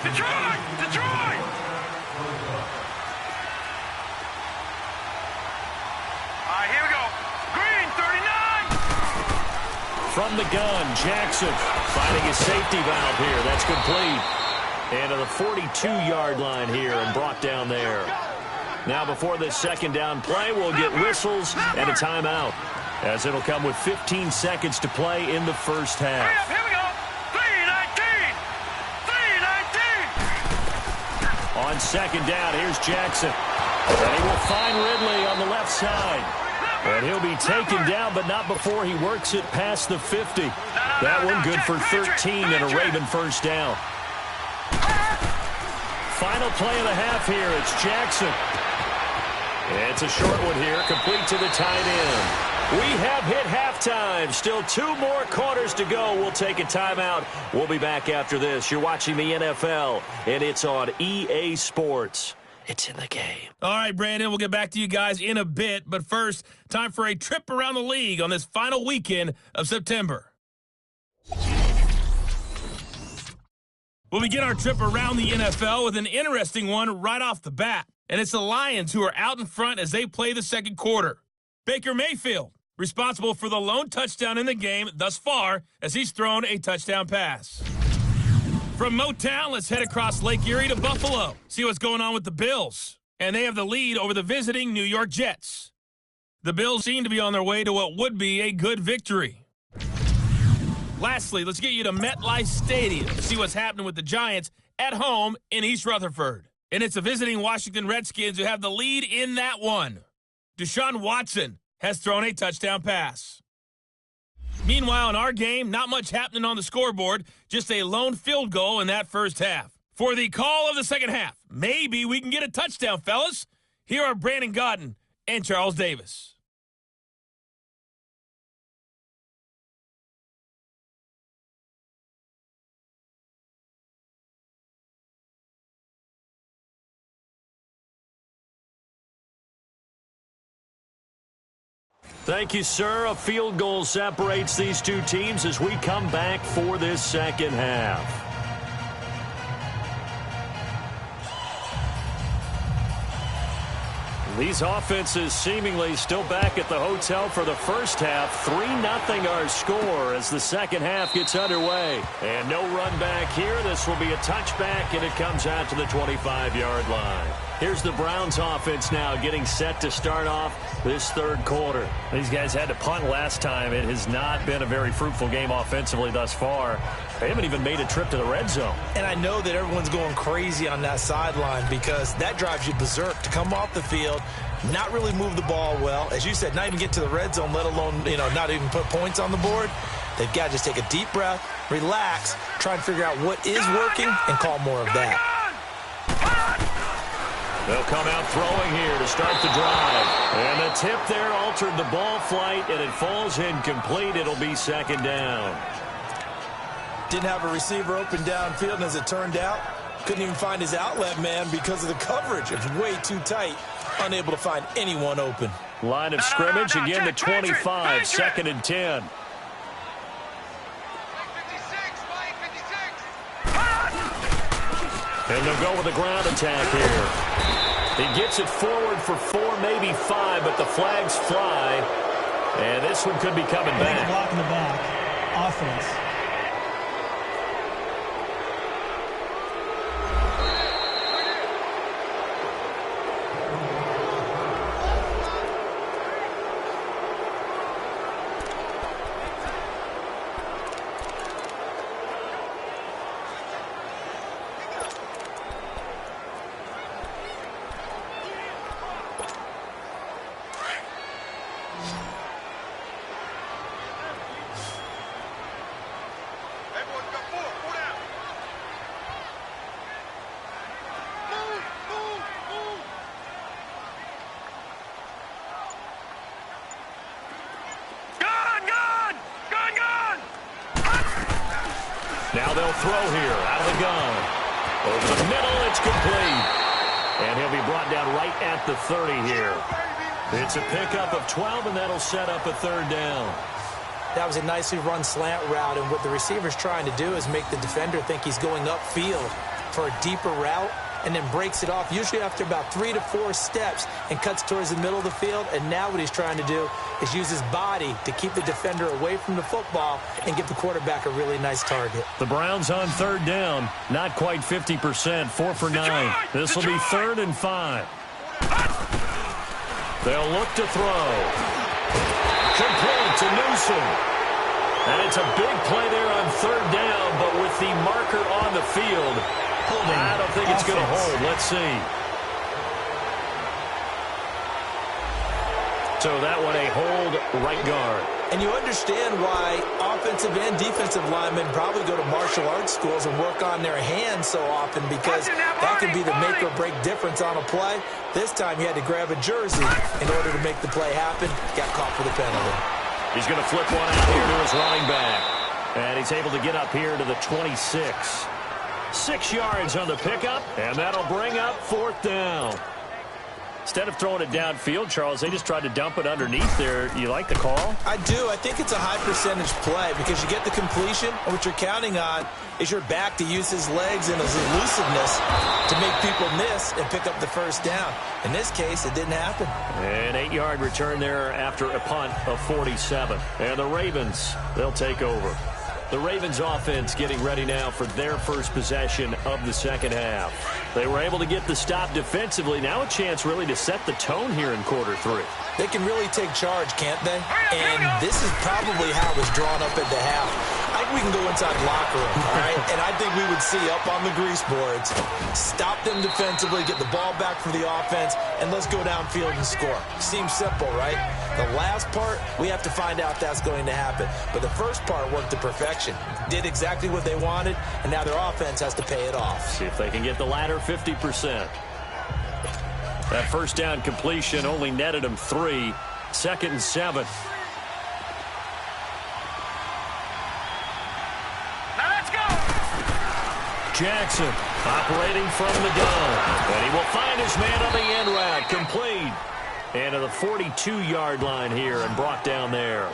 Detroit! Detroit! All right, here we go. Green, 39! From the gun, Jackson finding his safety valve here. That's complete. And to the 42-yard line here and brought down there. Now before this second down play, we'll get whistles and a timeout, as it'll come with 15 seconds to play in the first half. Here we go. 3-19! 3-19! On second down, here's Jackson. And he will find Ridley on the left side. And he'll be taken down, but not before he works it past the 50. That one good for 13 and a Raven first down. final play of the half here. It's Jackson. It's a short one here, complete to the tight end. We have hit halftime. Still 2 more quarters to go. We'll take a timeout. We'll be back after this. You're watching the NFL, and it's on EA Sports. It's in the game. All right, Brandon, we'll get back to you guys in a bit. But first, time for a trip around the league on this final weekend of September. We'll begin our trip around the NFL with an interesting one right off the bat. And it's the Lions who are out in front as they play the second quarter. Baker Mayfield, responsible for the lone touchdown in the game thus far as he's thrown a touchdown pass. From Motown, let's head across Lake Erie to Buffalo. See what's going on with the Bills. And they have the lead over the visiting New York Jets. The Bills seem to be on their way to what would be a good victory. Lastly, let's get you to MetLife Stadium to see what's happening with the Giants at home in East Rutherford. And it's the visiting Washington Redskins who have the lead in that one. Deshaun Watson has thrown a touchdown pass. Meanwhile, in our game, not much happening on the scoreboard, just a lone field goal in that first half. For the call of the second half, maybe we can get a touchdown, fellas. Here are Brandon Gaudin and Charles Davis. Thank you, sir. A field goal separates these two teams as we come back for this second half. These offenses seemingly still back at the hotel for the first half. 3-0 our score as the second half gets underway. And no run back here. This will be a touchback, and it comes out to the 25-yard line. Here's the Browns offense now getting set to start off this third quarter. These guys had to punt last time. It has not been a very fruitful game offensively thus far. They haven't even made a trip to the red zone. And I know that everyone's going crazy on that sideline because that drives you berserk to come off the field, not really move the ball well. As you said, not even get to the red zone, let alone, not even put points on the board. They've got to just take a deep breath, relax, try and figure out what is working, and call more of that. They'll come out throwing here to start the drive. And the tip there altered the ball flight, and it falls incomplete. It'll be second down. Didn't have a receiver open downfield, and as it turned out, couldn't even find his outlet man because of the coverage. It was way too tight, unable to find anyone open. Line of scrimmage, again the 25, second and 10. And they'll go with a ground attack here. He gets it forward for 4, maybe 5, but the flags fly. And this one could be coming back. Block in the back. Offense. Now they'll throw here out of the gun. Over the middle, it's complete. And he'll be brought down right at the 30 here. It's a pickup of 12, and that'll set up a third down. That was a nicely run slant route, and what the receiver's trying to do is make the defender think he's going upfield for a deeper route, and then breaks it off, usually after about 3 to 4 steps, and cuts towards the middle of the field. And now what he's trying to do is use his body to keep the defender away from the football and give the quarterback a really nice target. The Browns on third down, not quite 50%, 4 for 9. This will be 3rd and 5. They'll look to throw. Complete to Newsom. And it's a big play there on third down, but with the marker on the field, I don't think it's going to hold. Let's see. So that one a hold right guard. And you understand why offensive and defensive linemen probably go to martial arts schools and work on their hands so often, because that can be the make or break difference on a play. This time he had to grab a jersey in order to make the play happen. Got caught for the penalty. He's going to flip one out here to his running back. And he's able to get up here to the 26. 6 yards on the pickup, and that'll bring up 4th down. Instead of throwing it downfield, Charles, they just tried to dump it underneath there. You like the call? I do. I think it's a high percentage play because you get the completion, and what you're counting on is your back to use his legs and his elusiveness to make people miss and pick up the first down. In this case, it didn't happen. An 8-yard return there after a punt of 47. And the Ravens, they'll take over. The Ravens offense getting ready now for their first possession of the second half. They were able to get the stop defensively. Now a chance really to set the tone here in quarter 3. They can really take charge, can't they? And this is probably how it was drawn up at the half. I think we can go inside the locker room, all right? And I think we would see up on the grease boards, stop them defensively, get the ball back for the offense, and let's go downfield and score. Seems simple, right? The last part, we have to find out if that's going to happen. But the first part worked to perfection. Did exactly what they wanted, and now their offense has to pay it off. See if they can get the latter 50%. That first down completion only netted them 3. 2nd and 7. Now let's go. Jackson operating from the gun. And he will find his man on the end route. Complete. And to the 42-yard line here and brought down there.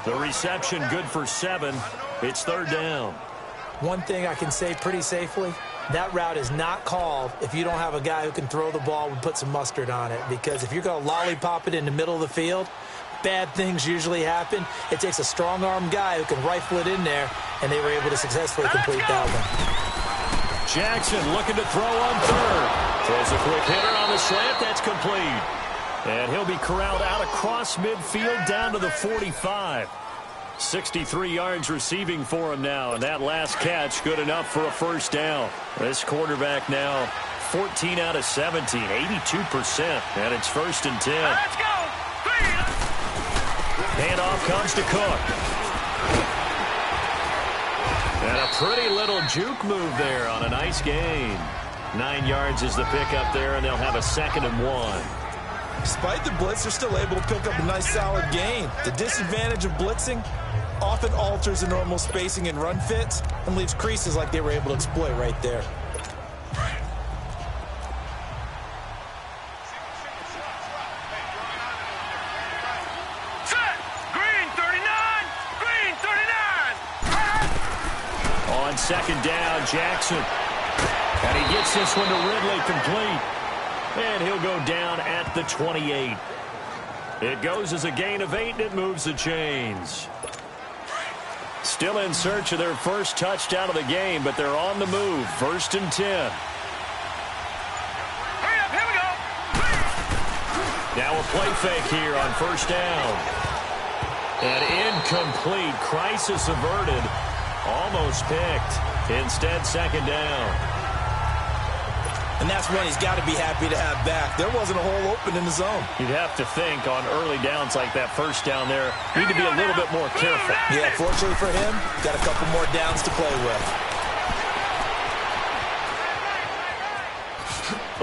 The reception good for 7. It's 3rd down. One thing I can say pretty safely, that route is not called if you don't have a guy who can throw the ball and put some mustard on it. Because if you're going to lollipop it in the middle of the field, bad things usually happen. It takes a strong-armed guy who can rifle it in there, and they were able to successfully complete that one. Jackson looking to throw on 3rd. Throws a quick hitter on the slant. That's complete. And he'll be corralled out across midfield down to the 45. 63 yards receiving for him now, and that last catch good enough for a first down. This quarterback now 14 out of 17, 82%, and it's 1st and 10. Let's go. Handoff comes to Cook. And a pretty little juke move there on a nice gain. 9 yards is the pickup there, and they'll have a 2nd and 1. Despite the blitz, they're still able to pick up a nice solid gain. The disadvantage of blitzing often alters the normal spacing and run fits and leaves creases like they were able to exploit right there. Set. Green 39. Green 39. On 2nd down, Jackson. And he gets this one to Ridley, complete. And he'll go down at the 28. It goes as a gain of 8, and it moves the chains. Still in search of their first touchdown of the game, but they're on the move. 1st and 10. Hurry up, here we go. Now a play fake here on 1st down. And incomplete. Crisis averted. Almost picked. Instead, 2nd down. And that's one he's got to be happy to have back. There wasn't a hole open in the zone. You'd have to think on early downs like that first down there, need to be a little bit more careful. Yeah, fortunately for him, got a couple more downs to play with.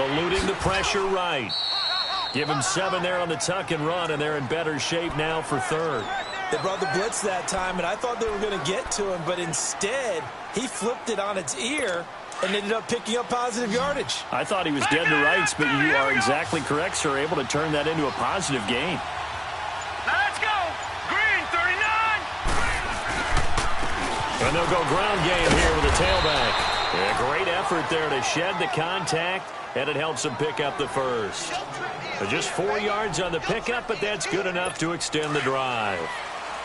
Eluding the pressure right. Give him 7 there on the tuck and run, and they're in better shape now for 3rd. They brought the blitz that time, and I thought they were going to get to him, but instead, he flipped it on its ear and ended up picking up positive yardage. I thought he was dead to rights, but you are exactly correct, sir. Able to turn that into a positive gain. Now let's go. Green 39. And they'll go ground game here with a tailback. A great effort there to shed the contact, and it helps him pick up the first. Just 4 yards on the pickup, but that's good enough to extend the drive.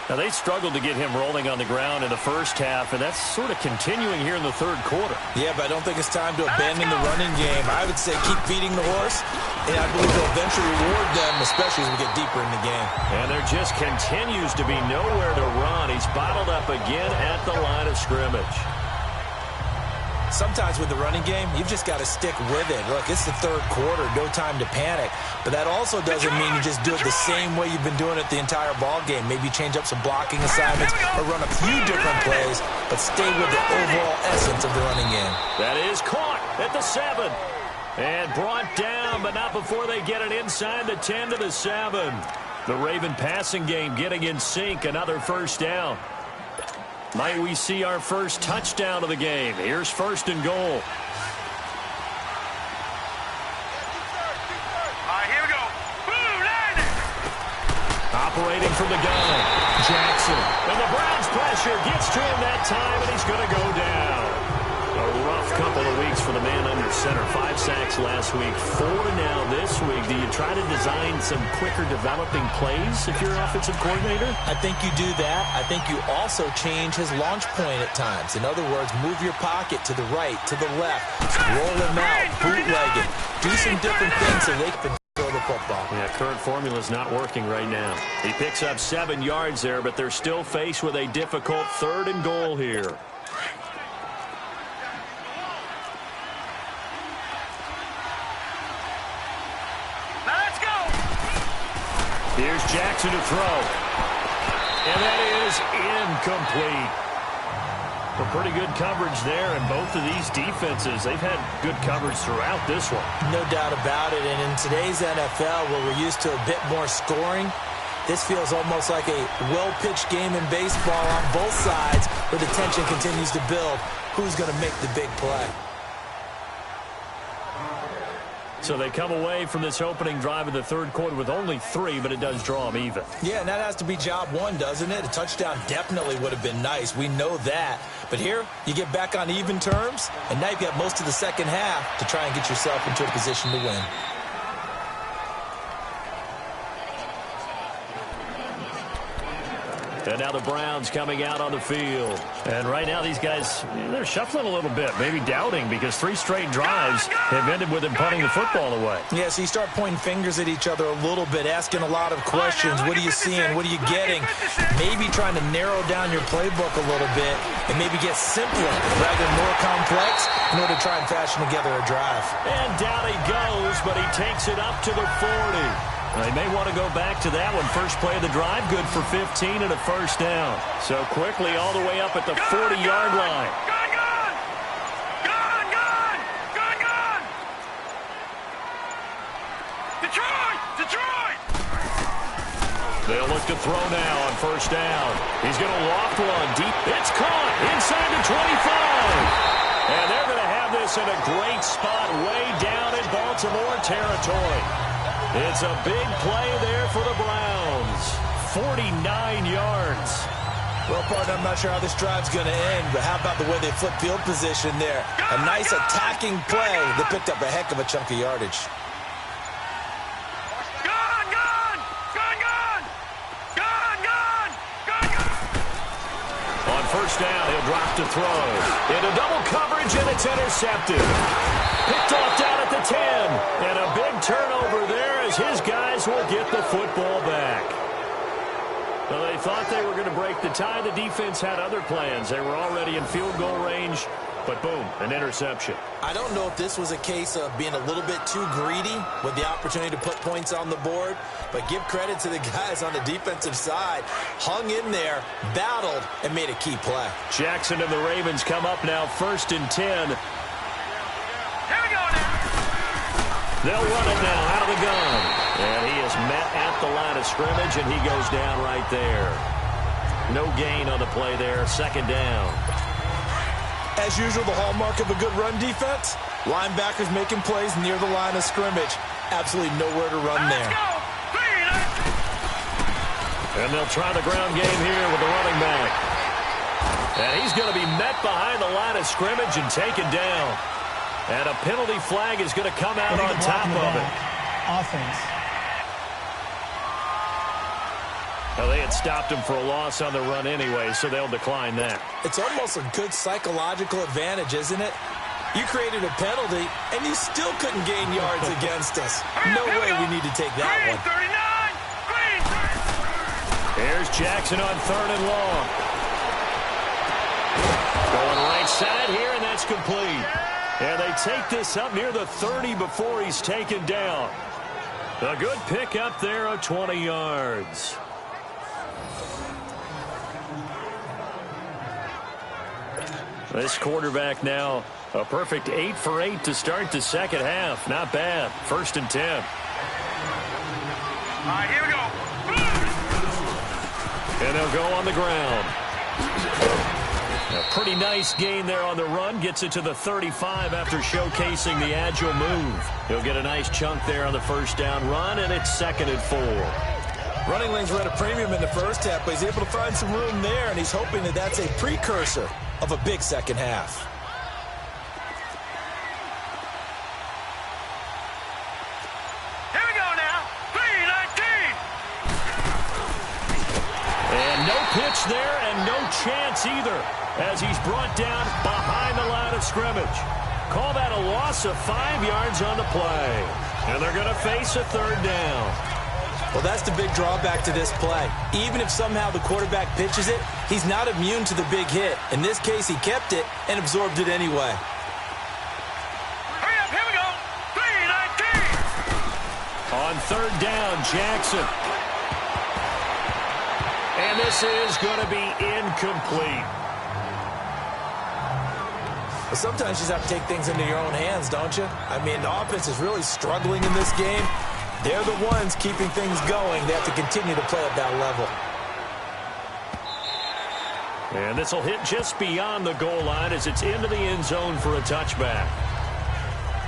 Now, they struggled to get him rolling on the ground in the first half, and that's sort of continuing here in the 3rd quarter. Yeah, but I don't think it's time to abandon the running game. I would say keep feeding the horse, and I believe they'll eventually reward them, especially as we get deeper in the game. And there just continues to be nowhere to run. He's bottled up again at the line of scrimmage. Sometimes with the running game, you've just got to stick with it. Look, it's the third quarter, no time to panic. But that also doesn't mean you just do it the same way you've been doing it the entire ball game. Maybe change up some blocking assignments or run a few different plays, but stay with the overall essence of the running game. That is caught at the 7. And brought down, but not before they get it inside the 10 to the 7. The Raven passing game getting in sync, another first down. Might we see our first touchdown of the game? Here's 1st and goal. Here we go. Boom, landing. Operating from the gun, Jackson. And the Browns pressure gets to him that time, and he's going to go down. A rough couple of weeks for the man under center. 5 sacks last week, 4 now this week. Do you try to design some quicker developing plays if you're an offensive coordinator? I think you do that. I think you also change his launch point at times. In other words, move your pocket to the right, to the left, roll him out, bootleg it. Do some different things so they can throw the football. Yeah, current formula is not working right now. He picks up 7 yards there, but they're still faced with a difficult 3rd and goal here. Here's Jackson to throw. And that is incomplete. A pretty good coverage there, and both of these defenses, they've had good coverage throughout this one. No doubt about it, and in today's NFL, where we're used to a bit more scoring, this feels almost like a well-pitched game in baseball on both sides, where the tension continues to build. Who's going to make the big play? So they come away from this opening drive of the 3rd quarter with only 3, but it does draw them even. Yeah, and that has to be job 1, doesn't it? A touchdown definitely would have been nice. We know that. But here, you get back on even terms, and now you've got most of the second half to try and get yourself into a position to win. And now the Browns coming out on the field. And right now these guys, they're shuffling a little bit, maybe doubting, because 3 straight drives have ended with them punting the football away. Yeah, so you start pointing fingers at each other a little bit, asking a lot of questions. What are you seeing? What are you getting? Maybe trying to narrow down your playbook a little bit and maybe get simpler rather than more complex in order to try and fashion together a drive. And down he goes, but he takes it up to the 40. They may want to go back to that one. First play of the drive, good for 15 and a first down. So quickly all the way up at the 40-yard line. Gone! Detroit! They'll look to throw now on first down. He's going to loft one deep. It's caught inside the 25. And they're going to have this in a great spot way down in Baltimore territory. It's a big play there for the Browns. 49 yards. Well, partner, I'm not sure how this drive's going to end, but how about the way they flip field position there? A nice attacking play that picked up a heck of a chunk of yardage. On first down, he'll drop to throw. Into double coverage, and it's intercepted. Picked off down at the 10. And a big turnover there as his guys will get the football back. Well, they thought they were going to break the tie. The defense had other plans. They were already in field goal range, but boom, an interception. I don't know if this was a case of being a little bit too greedy with the opportunity to put points on the board, but give credit to the guys on the defensive side. Hung in there, battled, and made a key play. Jackson and the Ravens come up now 1st and 10. They'll run it now out of the gun. And he is met at the line of scrimmage, and he goes down right there. No gain on the play there. 2nd down. As usual, the hallmark of a good run defense, linebackers making plays near the line of scrimmage. Absolutely nowhere to run there. And they'll try the ground game here with the running back. And he's going to be met behind the line of scrimmage and taken down. And a penalty flag is going to come out on top of it. Offense. Well, they had stopped him for a loss on the run anyway, so they'll decline that. It's almost a good psychological advantage, isn't it? You created a penalty, and you still couldn't gain yards against us. No way we need to take that one. Here's Jackson on 3rd and long. Going right side here, and that's complete. And they take this up near the 30 before he's taken down. A good pick up there of 20 yards. This quarterback now a perfect 8 for 8 to start the second half. Not bad. 1st and 10. All right, here we go. And they'll go on the ground. A pretty nice gain there on the run. Gets it to the 35 after showcasing the agile move. He'll get a nice chunk there on the first down run, and it's 2nd and 4. Running lanes were at a premium in the first half, but he's able to find some room there, and he's hoping that that's a precursor of a big second half. Here we go now. 3-19. And no pitch there and no chance either as he's brought down behind the line of scrimmage. Call that a loss of 5 yards on the play. And they're going to face a 3rd down. Well, that's the big drawback to this play. Even if somehow the quarterback pitches it, he's not immune to the big hit. In this case, he kept it and absorbed it anyway. Hurry up, here we go. 3-19. On 3rd down, Jackson. And this is going to be incomplete. But sometimes you just have to take things into your own hands, don't you? I mean, the offense is really struggling in this game. They're the ones keeping things going. They have to continue to play at that level. And this will hit just beyond the goal line as it's into the end zone for a touchback.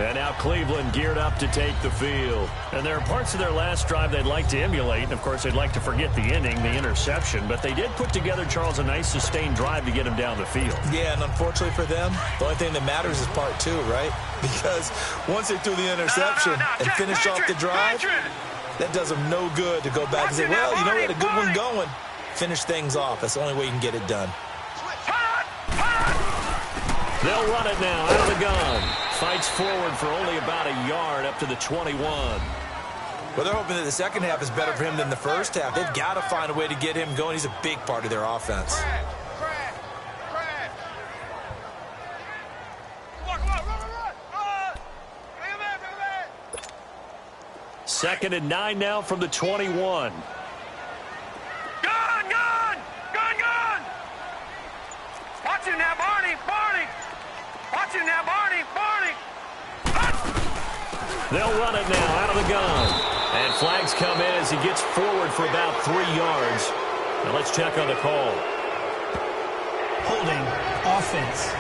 And now Cleveland geared up to take the field. And there are parts of their last drive they'd like to emulate. And, of course, they'd like to forget the inning, the interception. But they did put together, Charles, a nice sustained drive to get him down the field. Yeah, and unfortunately for them, the only thing that matters is part 2, right? Because once they threw the interception and finished off the drive, that does them no good to go back and say, well, you know, we had a good one going. Finish things off. That's the only way you can get it done. They'll run it now out of the gun. Fights forward for only about a yard up to the 21. Well, they're hoping that the second half is better for him than the first half. They've got to find a way to get him going. He's a big part of their offense. Second and 9 now from the 21. Watch him now, Barney. Watch him now, Barney. They'll run it now out of the gun. And flags come in as he gets forward for about 3 yards. Now let's check on the call. Holding, offense.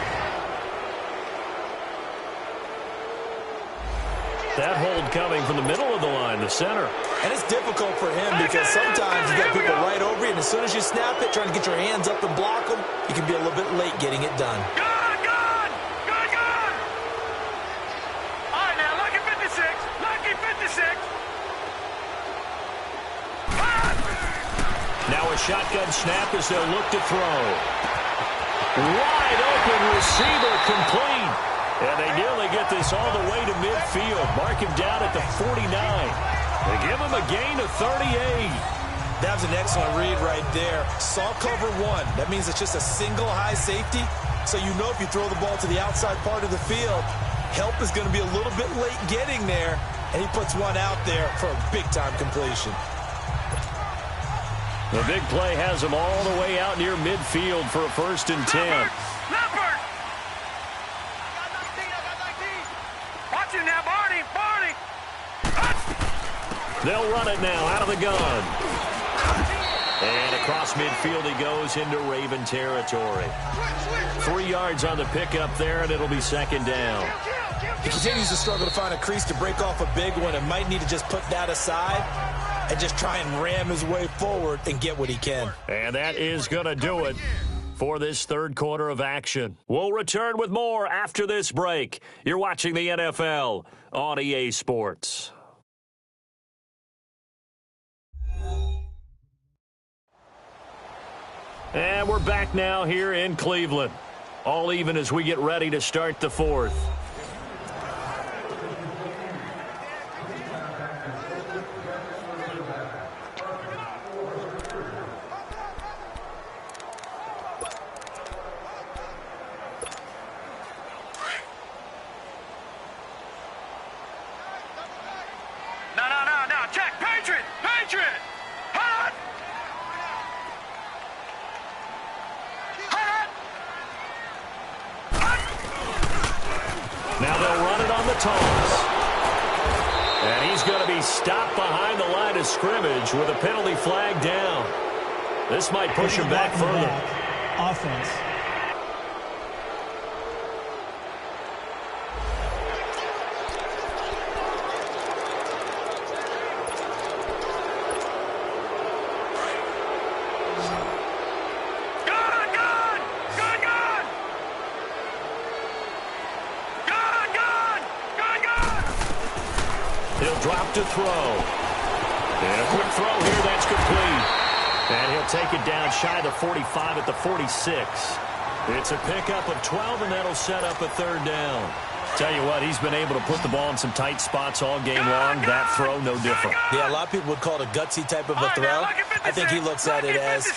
That hold coming from the middle of the line, the center. And it's difficult for him because sometimes you got people right over you, and as soon as you snap it, trying to get your hands up and block them, you can be a little bit late getting it done. Good. All right, now, lucky 56. Now a shotgun snap as they'll look to throw. Wide open receiver complete. And they nearly get this all the way to midfield. Mark him down at the 49. They give him a gain of 38. That was an excellent read right there. Saw cover 1. That means it's just a single high safety. So you know if you throw the ball to the outside part of the field, help is going to be a little bit late getting there. And he puts one out there for a big-time completion. The big play has him all the way out near midfield for a 1st and 10. Leopard. Watch him now, Barney. They'll run it now out of the gun. And across midfield he goes into Raven territory. 3 yards on the pickup there, and it'll be 2nd down. He continues to struggle to find a crease to break off a big one and might need to just put that aside and just try and ram his way forward and get what he can. And that is going to do it for this 3rd quarter of action. We'll return with more after this break. You're watching the NFL on EA Sports. And we're back now here in Cleveland. All even as we get ready to start the 4th. Now they'll run it on the toss. And he's going to be stopped behind the line of scrimmage with a penalty flag down. This might push him back further. Offense. Drop to throw. And a quick throw here, that's complete. And he'll take it down shy of the 45 at the 46. It's a pickup of 12, and that'll set up a third down. Tell you what, he's been able to put the ball in some tight spots all game long. That throw, no different. Yeah, a lot of people would call it a gutsy type of a throw. I think he looks at it as,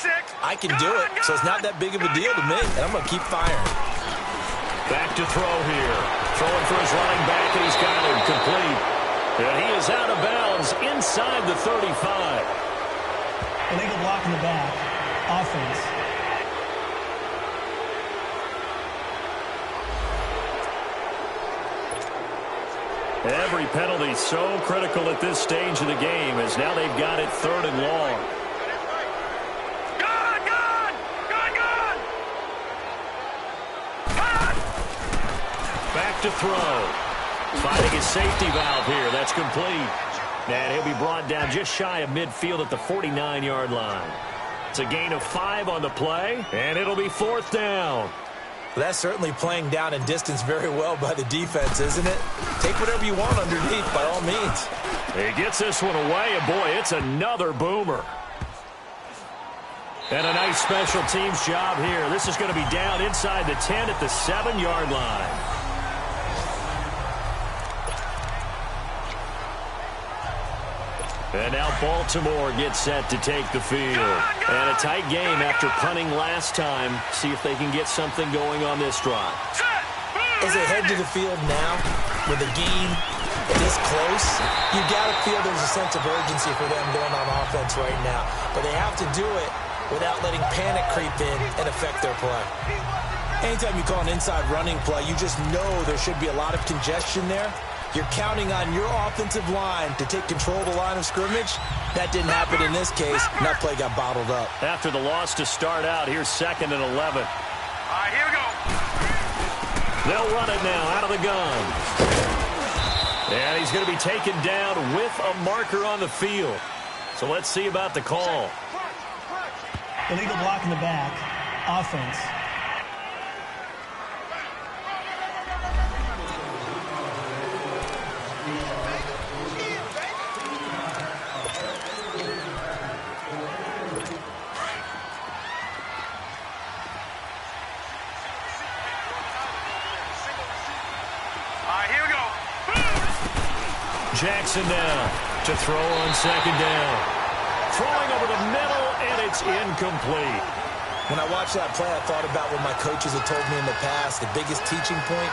I can do it, so it's not that big of a deal to me, and I'm going to keep firing. Back to throw here. Throwing for his running back, and he's got him complete. And he is out of bounds inside the 35. Illegal block in the back. Offense. Every penalty so critical at this stage of the game, as now they've got it 3rd and long. Back to throw. Finding his safety valve here. That's complete. And he'll be brought down just shy of midfield at the 49-yard line. It's a gain of 5 on the play, and it'll be 4th down. Well, that's certainly playing down and distance very well by the defense, isn't it? Take whatever you want underneath, by all means. He gets this one away, and boy, it's another boomer. And a nice special teams job here. This is going to be down inside the 10 at the 7-yard line. And now Baltimore gets set to take the field. And a tight game after punting last time. See if they can get something going on this drive. As they head to the field now, with the game this close, you got to feel there's a sense of urgency for them going on offense right now. But they have to do it without letting panic creep in and affect their play. Anytime you call an inside running play, you just know there should be a lot of congestion there. You're counting on your offensive line to take control of the line of scrimmage. That didn't happen in this case, and that play got bottled up. After the loss to start out, here's 2nd and 11. All right, here we go. They'll run it now out of the gun. And he's going to be taken down with a marker on the field. So let's see about the call. Illegal block in the back. Offense. Jackson down to throw on 2nd down. Throwing over the middle, and it's incomplete. When I watched that play, I thought about what my coaches had told me in the past. The biggest teaching point,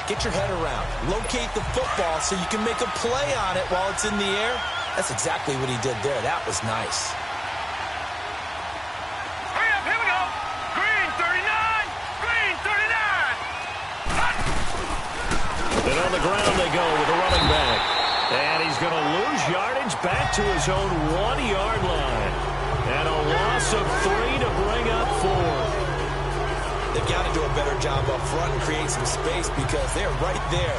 get your head around. Locate the football so you can make a play on it while it's in the air. That's exactly what he did there. That was nice. Hurry up, here we go. Green 39, green 39. Then on the ground they go with a running back. And he's going to lose yardage back to his own 1-yard line. And a loss of 3 to bring up 4. They've got to do a better job up front and create some space because they're right there,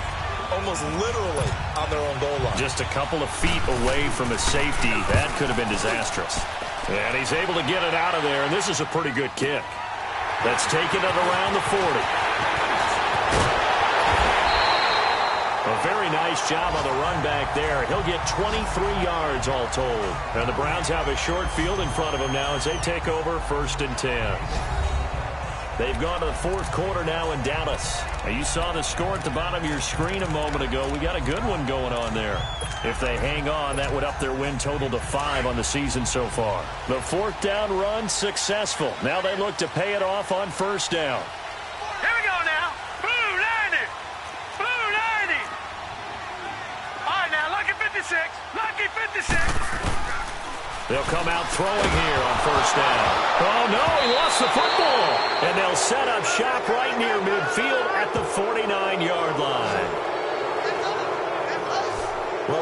almost literally on their own goal line. Just a couple of feet away from a safety. That could have been disastrous. And he's able to get it out of there, and this is a pretty good kick. That's taken it around the 40. A very nice job on the run back there. He'll get 23 yards all told. And the Browns have a short field in front of them now as they take over 1st and 10. They've gone to the 4th quarter now in Dallas. Now you saw the score at the bottom of your screen a moment ago. We got a good one going on there. If they hang on, that would up their win total to 5 on the season so far. The 4th down run successful. Now they look to pay it off on 1st down. Here we go now. Blue 90. Blue 90. All right, now, lucky 56. Lucky 56. They'll come out throwing here on 1st down. Oh, no, he lost the football. And they'll set up shop right near midfield at the 49-yard line.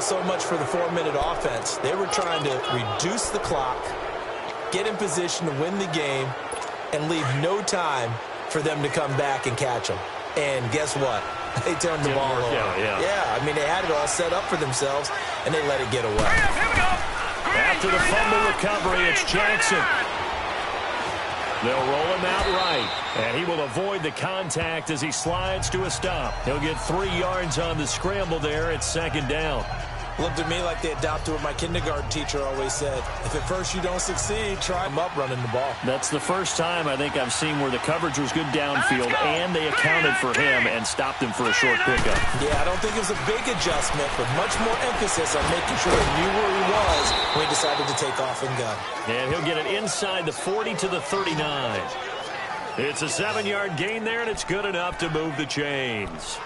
so much for the 4-minute offense. They were trying to reduce the clock, get in position to win the game, and leave no time for them to come back and catch them. And guess what? They turned the ball over. Yeah, I mean, they had it all set up for themselves, and they let it get away. After the fumble recovery, it's Jackson. They'll roll him out right, and he will avoid the contact as he slides to a stop. He'll get 3 yards on the scramble there. It's second down. Looked at me like they adopted what my kindergarten teacher always said. If at first you don't succeed, try them up running the ball. That's the first time I think I've seen where the coverage was good downfield, and they accounted for him and stopped him for a short pickup. Yeah, I don't think it was a big adjustment, but much more emphasis on making sure he knew where he was when he decided to take off and go. And he'll get it inside the 40 to the 39. It's a 7-yard gain there, and it's good enough to move the chains.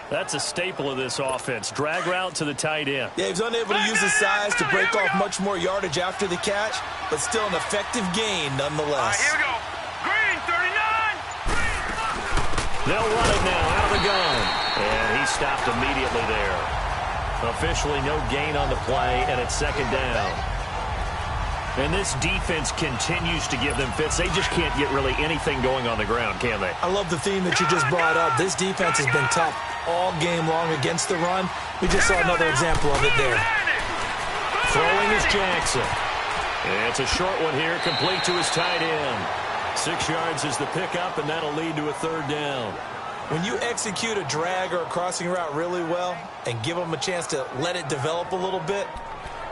That's a staple of this offense. Drag route to the tight end. Yeah, he's unable to use his size to break off much more yardage after the catch, but still an effective gain nonetheless. Here we go. Green, 39. They'll run it now out of the gun. And he stopped immediately there. Officially no gain on the play, and it's second down. And this defense continues to give them fits. They just can't get really anything going on the ground, can they? I love the theme that you just brought up. This defense has been tough all game long against the run. We just saw another example of it there. Throwing is Jackson. It's a short one here, complete to his tight end. 6 yards is the pickup, and that'll lead to a third down. When you execute a drag or a crossing route really well and give them a chance to let it develop a little bit,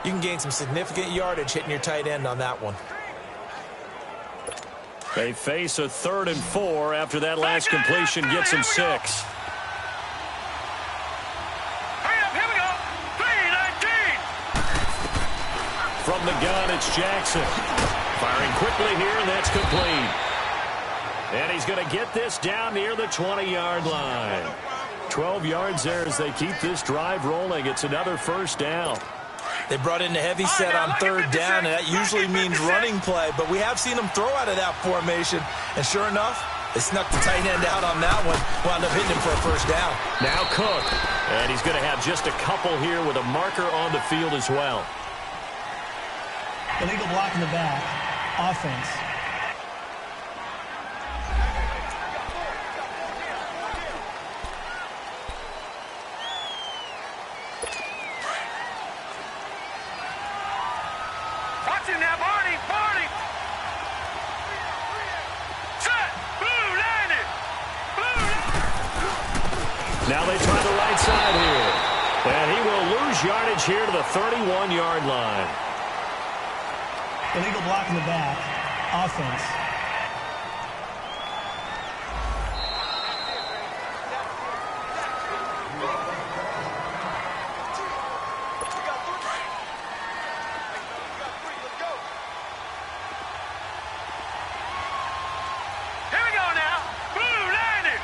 you can gain some significant yardage hitting your tight end on that one. They face a 3rd and 4 after that last completion gets them 6. Hurry up, here we go. 3-19. From the gun, it's Jackson. Firing quickly here, and that's complete. And he's going to get this down near the 20-yard line. 12 yards there as they keep this drive rolling. It's another first down. They brought in a heavy set on 3rd down, and that usually means running play, but we have seen them throw out of that formation, and sure enough, they snuck the tight end out on that one, wound up hitting him for a first down. Now Cook, and he's going to have just a couple here with a marker on the field as well. Illegal block in the back. Offense. Watch him now, Barney. Barney. Set. Blue, landed. Blue. Now they try the right side here. And he will lose yardage here to the 31-yard line. Illegal block in the back. Offense. Here we go now. Blue, landed.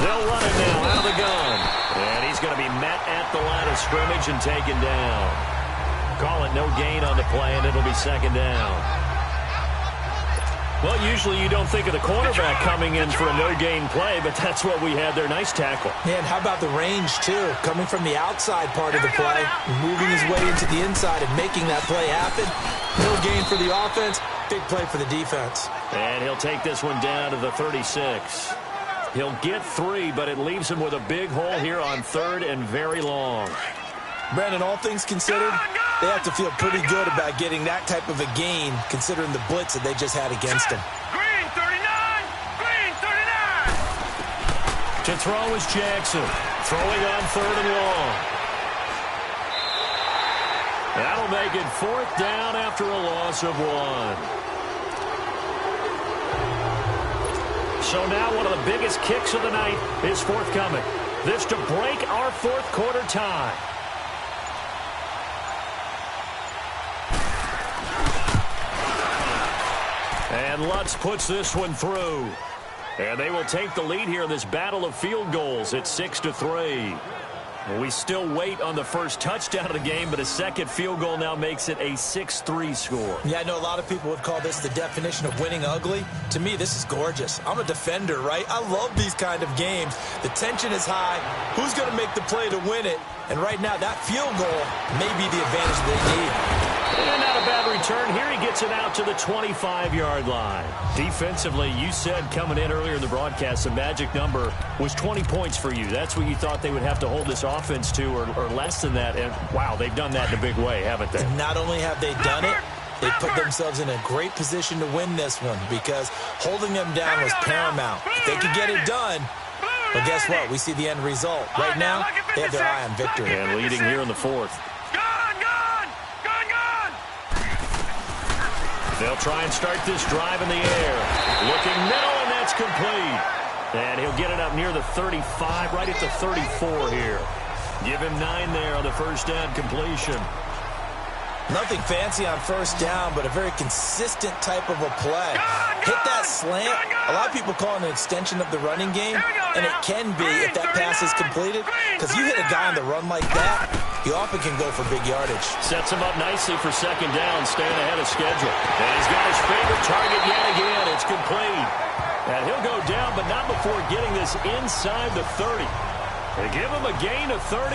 They'll run it now out of the gun. And he's going to be met at the line of scrimmage and taken down. Call it no gain on the play, and it'll be second down. Well, usually you don't think of the cornerback coming in for a no-gain play, but that's what we had there. Nice tackle. Yeah, and how about the range, too? Coming from the outside part of the play, moving his way into the inside and making that play happen. No gain for the offense, big play for the defense. And he'll take this one down to the 36. He'll get 3, but it leaves him with a big hole here on 3rd and very long. Brandon, all things considered, they have to feel pretty good about getting that type of a gain, considering the blitz that they just had against them. Green, 39. Green, 39. To throw is Jackson. Throwing on 3rd and long. That'll make it 4th down after a loss of 1. So now one of the biggest kicks of the night is forthcoming. This to break our 4th quarter tie. And Lutz puts this one through. And they will take the lead here in this battle of field goals at 6-3. Well, we still wait on the first touchdown of the game, but a second field goal now makes it a 6-3 score. Yeah, I know a lot of people would call this the definition of winning ugly. To me, this is gorgeous. I'm a defender, right? I love these kind of games. The tension is high. Who's going to make the play to win it? And right now, that field goal may be the advantage they need. And not a bad return. Here he gets it out to the 25-yard line. Defensively, you said coming in earlier in the broadcast, the magic number was 20 points for you. That's what you thought they would have to hold this offense to, or less than that. And, wow, they've done that in a big way, haven't they? And not only have they done it, they put themselves in a great position to win this one because holding them down was paramount. If they could get it done, but guess what? We see the end result. Right now, they have their eye on victory. And leading here in the fourth. They'll try and start this drive in the air. Looking middle, and that's complete. And he'll get it up near the 35, right at the 34 here. Give him 9 there on the first down completion. Nothing fancy on first down, but a very consistent type of a play. Hit that slant. A lot of people call it an extension of the running game, and it can be if that pass is completed, because you hit a guy on the run like that, he often can go for big yardage. Sets him up nicely for second down, staying ahead of schedule. And he's got his favorite target yet again. It's complete. And he'll go down, but not before getting this inside the 30. They give him a gain of 38.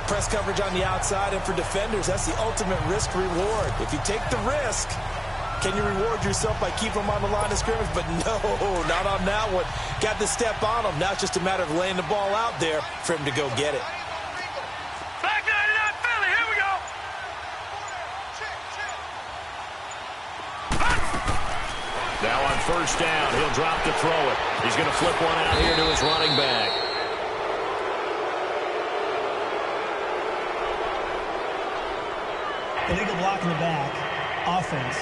Press coverage on the outside, and for defenders, that's the ultimate risk-reward. If you take the risk, can you reward yourself by keeping them on the line of scrimmage? But no, not on that one. Got the step on him. Now it's just a matter of laying the ball out there for him to go get it. Back 99 Philly, here we go. Now on first down, he'll drop to throw it. He's going to flip one out here to his running back. Illegal block in the back. Offense.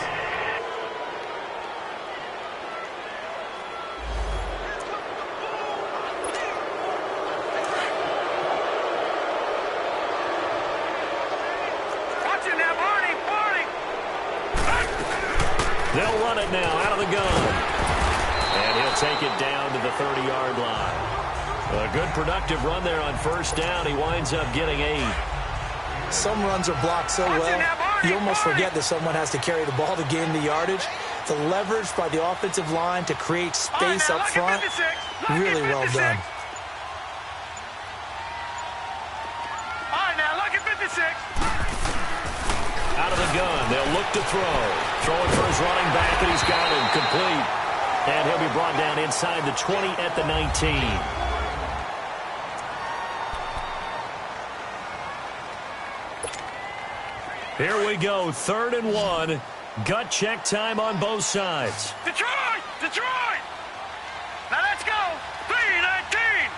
Watch it now, Barney. They'll run it now out of the gun. And he'll take it down to the 30-yard line. A good productive run there on first down. He winds up getting 8. Some runs are blocked so well, you almost forget that someone has to carry the ball to gain the yardage. The leverage by the offensive line to create space up front, really well done. All right, now, look at 56. Out of the gun, they'll look to throw. Throwing for his running back, and he's got him complete. And he'll be brought down inside the 20 at the 19. Here we go, 3rd and 1. Gut check time on both sides. Detroit! Detroit! Now let's go! 3-19!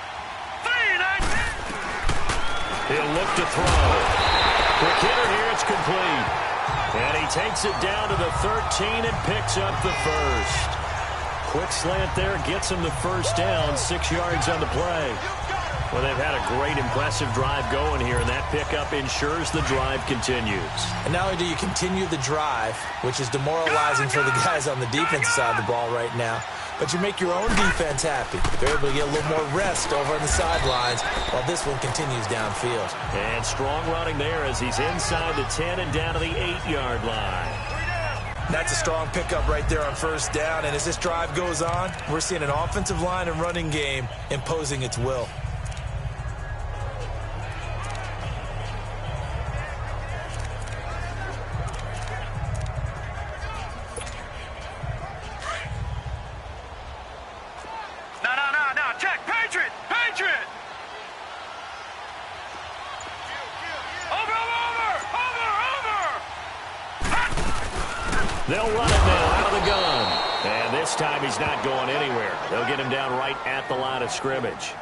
3-19! He'll look to throw. Quick hitter here, it's complete. And he takes it down to the 13 and picks up the first. Quick slant there, gets him the first down, 6 yards on the play. Well, they've had a great, impressive drive going here, and that pickup ensures the drive continues. And not only do you continue the drive, which is demoralizing for the guys on the defensive side of the ball right now, but you make your own defense happy. They're able to get a little more rest over on the sidelines while this one continues downfield. And strong running there as he's inside the 10 and down to the 8-yard line. That's a strong pickup right there on first down, and as this drive goes on, we're seeing an offensive line and running game imposing its will. They'll run it now out of the gun. And this time he's not going anywhere. They'll get him down right at the line of scrimmage.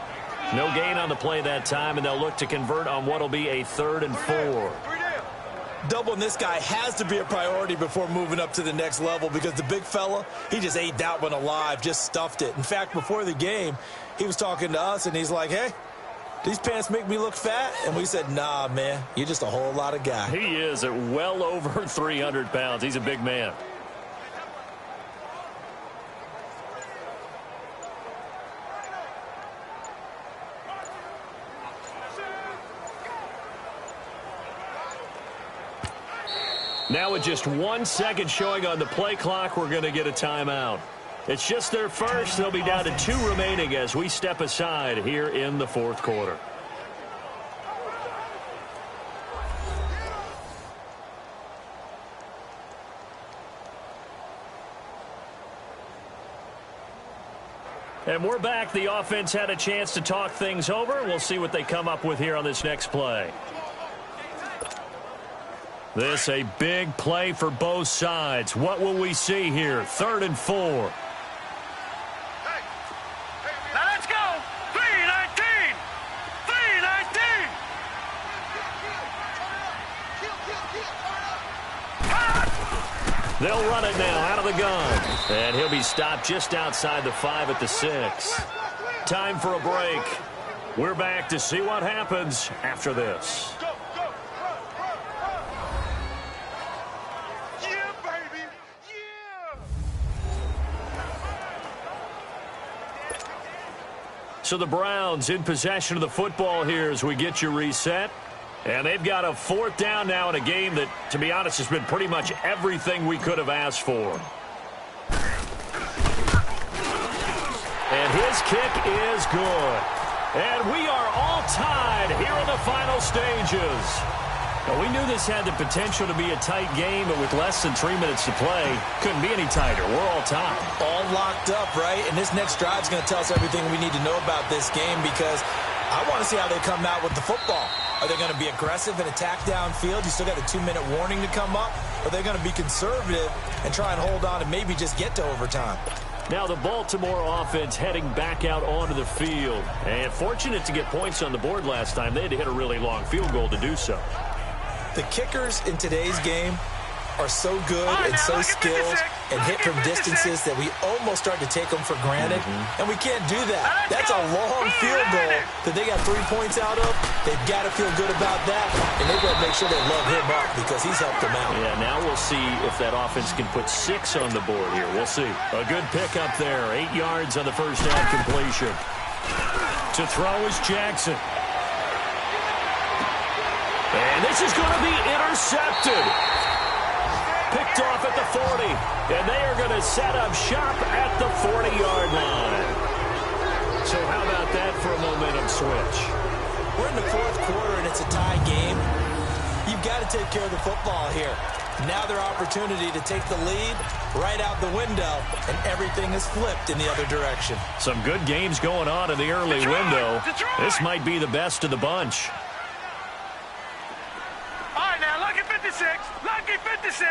No gain on the play that time, and they'll look to convert on what will be a 3rd and 4. Doubling this guy has to be a priority before moving up to the next level because the big fella, he just ate that one alive, just stuffed it. In fact, before the game, he was talking to us, and he's like, hey, these pants make me look fat? And we said, nah, man, you're just a whole lot of guy. He is at well over 300 pounds. He's a big man. Now with just 1 second showing on the play clock, we're going to get a timeout. It's just their first. They'll be down to 2 remaining as we step aside here in the fourth quarter. And we're back. The offense had a chance to talk things over. We'll see what they come up with here on this next play. This a big play for both sides. What will we see here? 3rd and 4. Now let's go. 3-19. 3-19. They'll run it now out of the gun. And he'll be stopped just outside the 5 at the 6. Time for a break. We're back to see what happens after this. So the Browns in possession of the football here as we get you reset. And they've got a 4th down now in a game that, to be honest, has been pretty much everything we could have asked for. And his kick is good. And we are all tied here in the final stages. Now, we knew this had the potential to be a tight game, but with less than 3 minutes to play, couldn't be any tighter. We're all tied. All locked up, right? And this next drive is going to tell us everything we need to know about this game because I want to see how they come out with the football. Are they going to be aggressive and attack downfield? You still got a 2-minute warning to come up. Or are they going to be conservative and try and hold on and maybe just get to overtime? Now the Baltimore offense heading back out onto the field. And fortunate to get points on the board last time. They had to hit a really long field goal to do so. The kickers in today's game are so good and so skilled and hit from distances that we almost start to take them for granted, and we can't do that. That's a long field goal that they got 3 points out of. They've got to feel good about that, and they've got to make sure they love him up because he's helped them out. Yeah, now we'll see if that offense can put 6 on the board here. We'll see. A good pickup there. 8 yards on the first down completion. To throw is Jackson. And this is going to be intercepted. Picked off at the 40. And they are going to set up shop at the 40-yard line. So how about that for a momentum switch? We're in the fourth quarter, and it's a tie game. You've got to take care of the football here. Now their opportunity to take the lead right out the window, and everything is flipped in the other direction. Some good games going on in the early window. This might be the best of the bunch. All right, now, lucky 56. Lucky 56.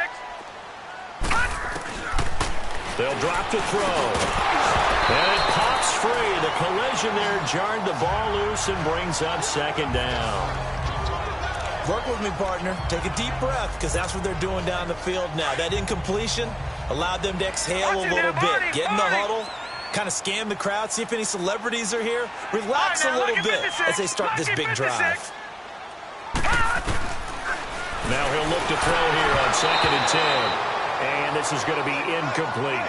They'll drop to throw. And it pops free. The collision there jarred the ball loose and brings up 2nd down. Work with me, partner. Take a deep breath because that's what they're doing down the field now. That incompletion allowed them to exhale a little bit. Get in the huddle, kind of scan the crowd, see if any celebrities are here. Relax a little bit as they start this big drive. Now he'll look to throw here on 2nd and 10. And this is going to be incomplete.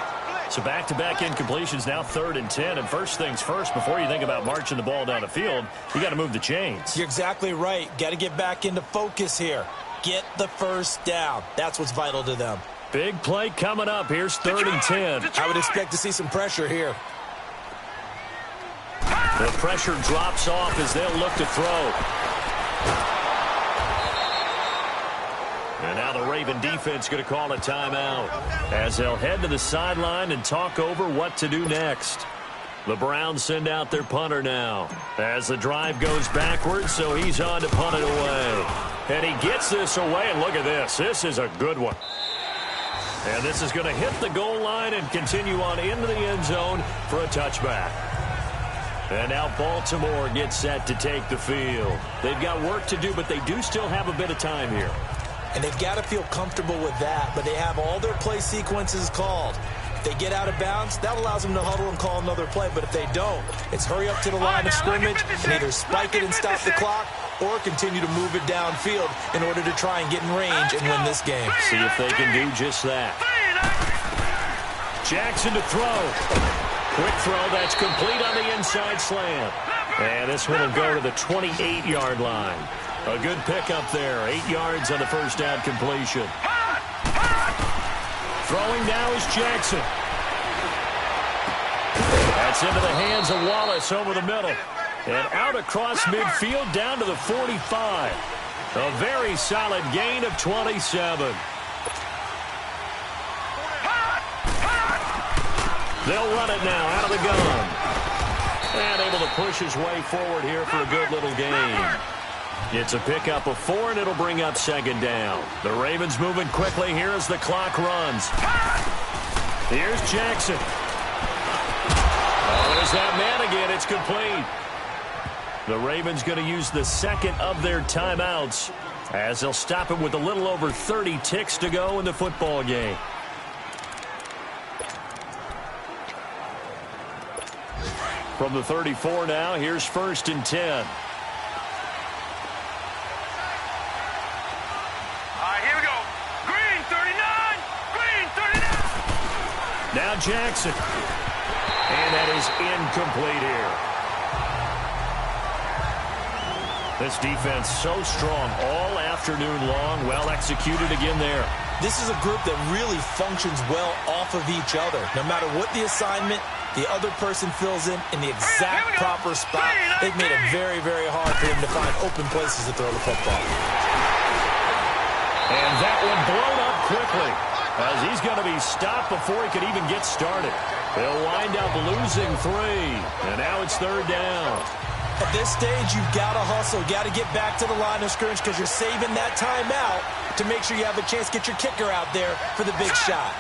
So back-to-back incompletions, now 3rd and 10. And first things first, before you think about marching the ball down the field, you got to move the chains. You're exactly right. Got to get back into focus here. Get the first down. That's what's vital to them. Big play coming up. Here's 3rd and 10. I would expect to see some pressure here. The pressure drops off as they'll look to throw. And now the Raven defense going to call a timeout as they'll head to the sideline and talk over what to do next. The Browns send out their punter now as the drive goes backwards, so he's on to punt it away. And he gets this away, and look at this. This is a good one. And this is going to hit the goal line and continue on into the end zone for a touchback. And now Baltimore gets set to take the field. They've got work to do, but they do still have a bit of time here. And they've got to feel comfortable with that, but they have all their play sequences called. If they get out of bounds, that allows them to huddle and call another play, but if they don't, it's hurry up to the line of scrimmage and either spike it and stop the clock or continue to move it downfield in order to try and get in range and win this game. See if they can do just that. Jackson to throw. Quick throw, that's complete on the inside slant. And this one will go to the 28-yard line. A good pickup there. 8 yards on the first down completion. Throwing now is Jackson. That's into the hands of Wallace over the middle. And out across midfield down to the 45. A very solid gain of 27. They'll run it now out of the gun. And able to push his way forward here for a good little gain. It's a pickup of 4, and it'll bring up second down. The Ravens moving quickly here as the clock runs. Here's Jackson. Oh, there's that man again. It's complete. The Ravens going to use the second of their timeouts as they'll stop it with a little over 30 ticks to go in the football game. From the 34 now, here's 1st and 10. All right, here we go. Green 39. Green 39. Now Jackson. And that is incomplete here. This defense so strong all afternoon long. Well executed again there. This is a group that really functions well off of each other. No matter what the assignment, the other person fills in the exact proper spot. They've made it very, very hard for him to find open places to throw the football. And that one blown up quickly as he's going to be stopped before he could even get started. They'll wind up losing 3. And now it's 3rd down. At this stage, you've got to hustle, got to get back to the line of scrimmage because you're saving that timeout to make sure you have a chance to get your kicker out there for the big shot.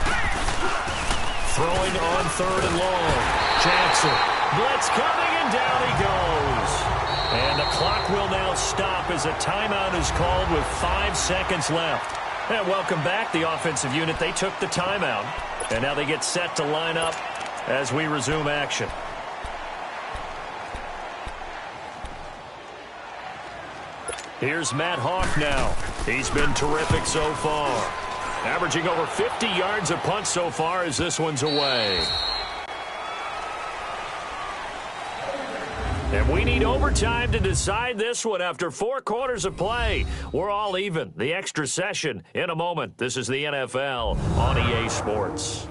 Throwing on 3rd and long. Jackson. Blitz coming, and down he goes. And the clock will now stop as a timeout is called with 5 seconds left. And welcome back, the offensive unit. They took the timeout, and now they get set to line up as we resume action. Here's Matt Hawk now. He's been terrific so far. Averaging over 50 yards a punt so far as this one's away. And we need overtime to decide this one after 4 quarters of play. We're all even. The extra session in a moment. This is the NFL on EA Sports.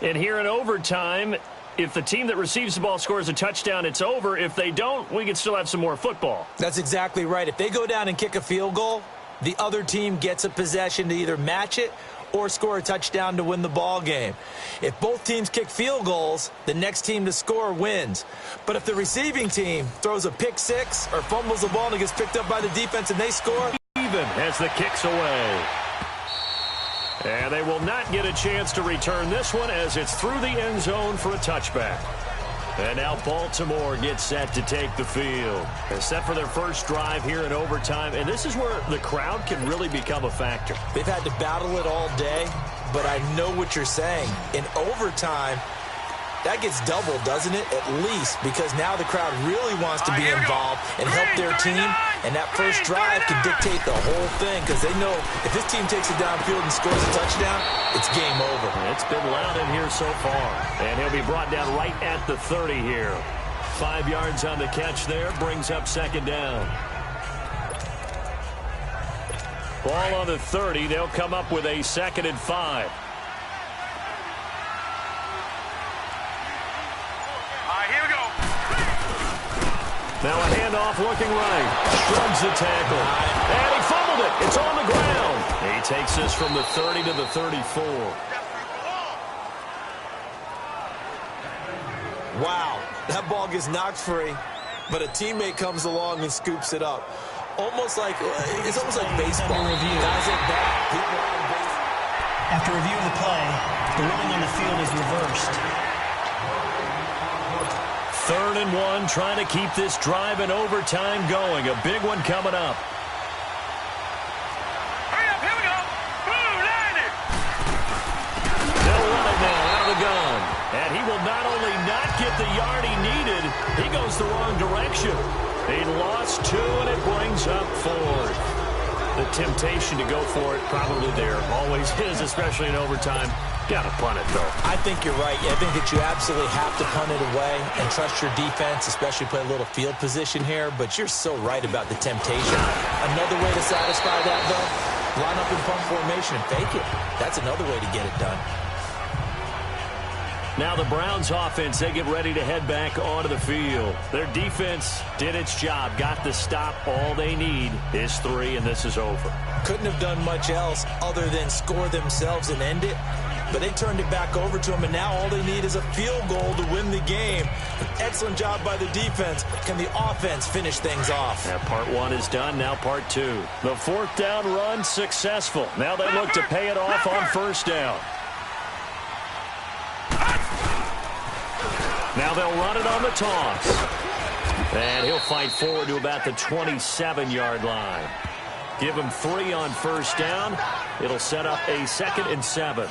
And here in overtime, if the team that receives the ball scores a touchdown, it's over. If they don't, we can still have some more football. That's exactly right. If they go down and kick a field goal, the other team gets a possession to either match it or score a touchdown to win the ball game. If both teams kick field goals, the next team to score wins. But if the receiving team throws a pick six or fumbles the ball and it gets picked up by the defense and they score, even as the kick's away. And they will not get a chance to return this one as it's through the end zone for a touchback. And now Baltimore gets set to take the field. They're set for their first drive here in overtime. And this is where the crowd can really become a factor. They've had to battle it all day, but I know what you're saying. In overtime, that gets doubled, doesn't it? At least, because now the crowd really wants to be involved and help their team. And that first drive can dictate the whole thing because they know if this team takes it downfield and scores a touchdown, it's game over. It's been loud in here so far. And he'll be brought down right at the 30 here. 5 yards on the catch there, brings up second down. Ball on the 30. They'll come up with a 2nd and 5. Now a handoff looking right. Shrugs the tackle. And he fumbled it. It's on the ground. He takes this from the 30 to the 34. Wow. That ball gets knocked free, but a teammate comes along and scoops it up. It's almost like baseball. Guys at bat, people on base. After review of the play, the ruling on the field is reversed. 3rd and 1, trying to keep this drive in overtime going. A big one coming up. Hurry up, here we go. Boom, landed. They'll run it now out of the gun. And he will not only not get the yard he needed, he goes the wrong direction. He lost 2, and it brings up 4th. The temptation to go for it probably there always is, especially in overtime. Got to punt it, though. I think you're right. I think that you absolutely have to punt it away and trust your defense, especially play a little field position here. But you're so right about the temptation. Another way to satisfy that, though, line up in punt formation and fake it. That's another way to get it done. Now the Browns offense, they get ready to head back onto the field. Their defense did its job, got the stop. All they need is 3, and this is over. Couldn't have done much else other than score themselves and end it. But they turned it back over to them, and now all they need is a field goal to win the game. An excellent job by the defense. Can the offense finish things off? Now part 1 is done, now part 2. The 4th down run successful. Now they look to pay it off on 1st down. Now they'll run it on the toss. And he'll fight forward to about the 27-yard line. Give him 3 on 1st down. It'll set up a 2nd and 7.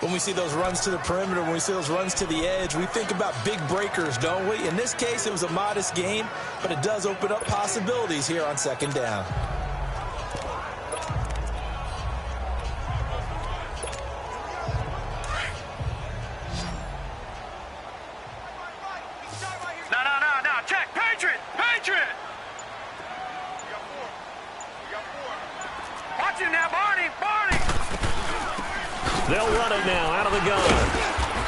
When we see those runs to the perimeter, when we see those runs to the edge, we think about big breakers, don't we? In this case, it was a modest gain, but it does open up possibilities here on 2nd down. No. Check. Patriot. Watch it now, Barney. They'll run it now out of the gun.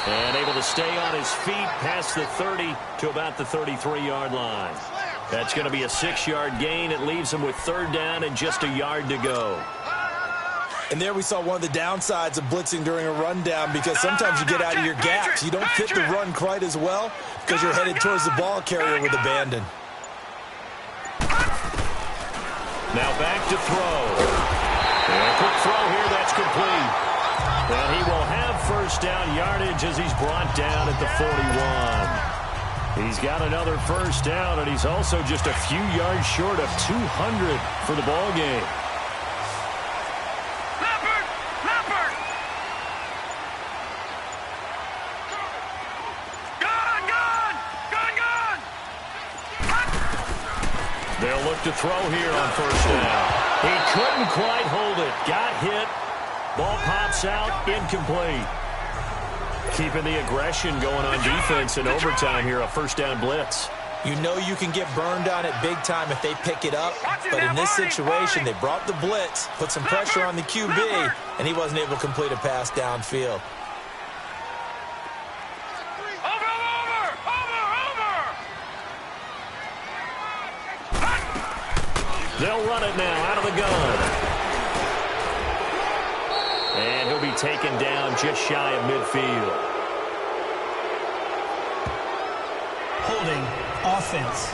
And able to stay on his feet past the 30 to about the 33-yard line. That's going to be a 6-yard gain. It leaves him with 3rd down and just a yard to go. And there we saw one of the downsides of blitzing during a rundown, because sometimes you get out of your gaps. You don't fit the run quite as well because you're headed towards the ball carrier with abandon. Now back to throw. And a quick throw here. That's complete. And he will have 1st down yardage as he's brought down at the 41. He's got another 1st down, and he's also just a few yards short of 200 for the ball game. Leopard! Gun! They'll look to throw here on 1st down. He couldn't quite hold it. Got hit. Ball pops out, incomplete. Keeping the aggression going on defense in overtime here, a 1st down blitz. You know you can get burned on it big time if they pick it up, but in this situation, they brought the blitz, put some pressure on the QB, and he wasn't able to complete a pass downfield. They'll run it now out of the gun. And he'll be taken down just shy of midfield. Holding offense.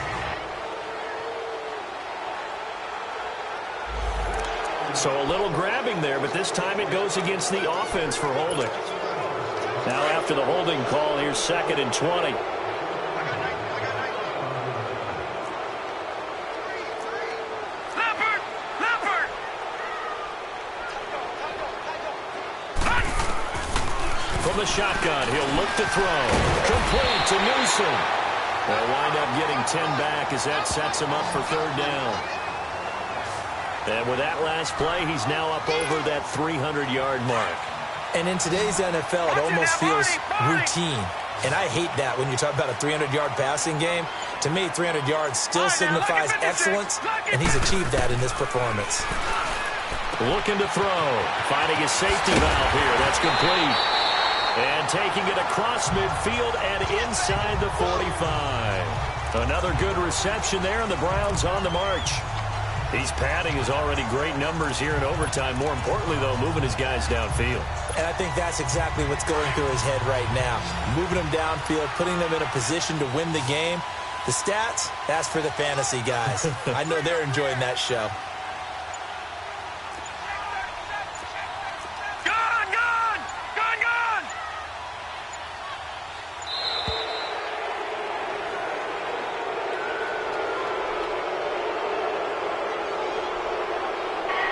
So a little grabbing there, but this time it goes against the offense for holding. Now after the holding call, here's 2nd and 20. From the shotgun, he'll look to throw. Complete to Newsom. They'll wind up getting 10 back as that sets him up for 3rd down. And with that last play, he's now up over that 300-yard mark. And in today's NFL, it almost feels routine. And I hate that when you talk about a 300-yard passing game. To me, 300 yards still signifies excellence, and he's achieved that in this performance. Looking to throw. Finding his safety valve here. That's complete. And taking it across midfield and inside the 45. Another good reception there, and the Browns on the march. He's padding his already great numbers here in overtime. More importantly, though, moving his guys downfield. And I think that's exactly what's going through his head right now. Moving them downfield, putting them in a position to win the game. The stats, that's for the fantasy guys. I know they're enjoying that show.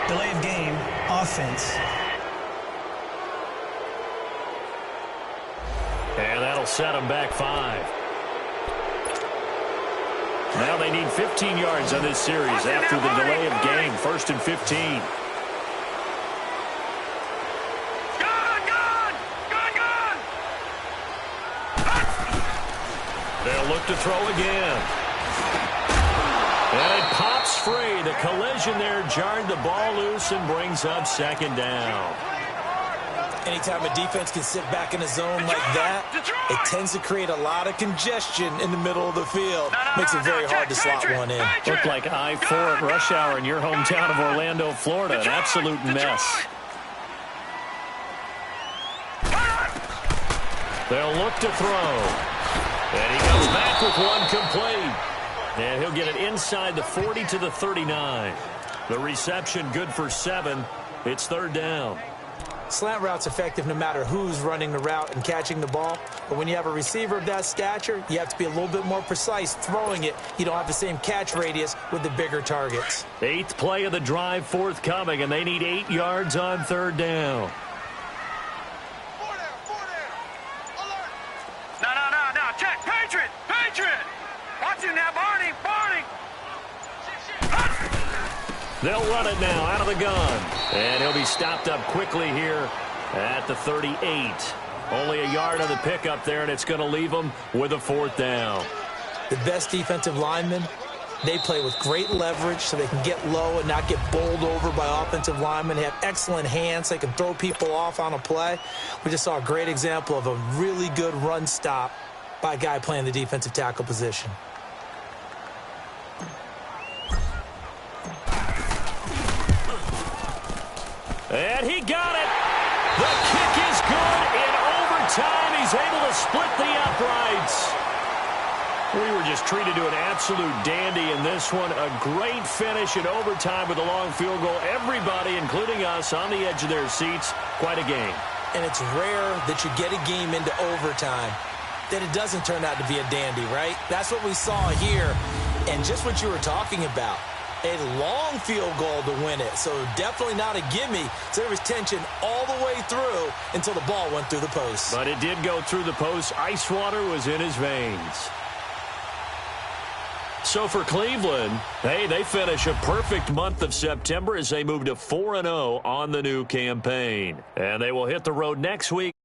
Delay of game, offense. And that'll set them back 5. Now they need 15 yards on this series after the delay of game. 1st and 15. look to throw again. And it pops free. The collision there jarred the ball loose and brings up second down. Anytime a defense can sit back in a zone like that, it tends to create a lot of congestion in the middle of the field. Makes it very hard to slot one in. Looked like I-4 at rush hour in your hometown of Orlando, Florida. An absolute mess. They'll look to throw. And he comes back with one complete. And he'll get it inside the 40 to the 39. The reception good for 7. It's third down. Slant route's effective no matter who's running the route and catching the ball. But when you have a receiver of that stature, you have to be a little bit more precise throwing it. You don't have the same catch radius with the bigger targets. 8th play of the drive forthcoming, and they need 8 yards on third down. No. Check. Patriot. Watch him now, Barney. They'll run it now out of the gun. And he'll be stopped up quickly here at the 38. Only a yard on the pickup there, and it's going to leave them with a fourth down. The best defensive linemen, they play with great leverage so they can get low and not get bowled over by offensive linemen. They have excellent hands. They can throw people off on a play. We just saw a great example of a really good run stop by a guy playing the defensive tackle position. And he got it. The kick is good in overtime. He's able to split the uprights. We were just treated to an absolute dandy in this one. A great finish in overtime with a long field goal. Everybody, including us, on the edge of their seats. Quite a game. And it's rare that you get a game into overtime that it doesn't turn out to be a dandy, right? That's what we saw here. And just what you were talking about. A long field goal to win it, so definitely not a gimme. So there was tension all the way through until the ball went through the post. But it did go through the post. Ice water was in his veins. So for Cleveland, hey, they finish a perfect month of September as they move to 4-0 on the new campaign. And they will hit the road next week.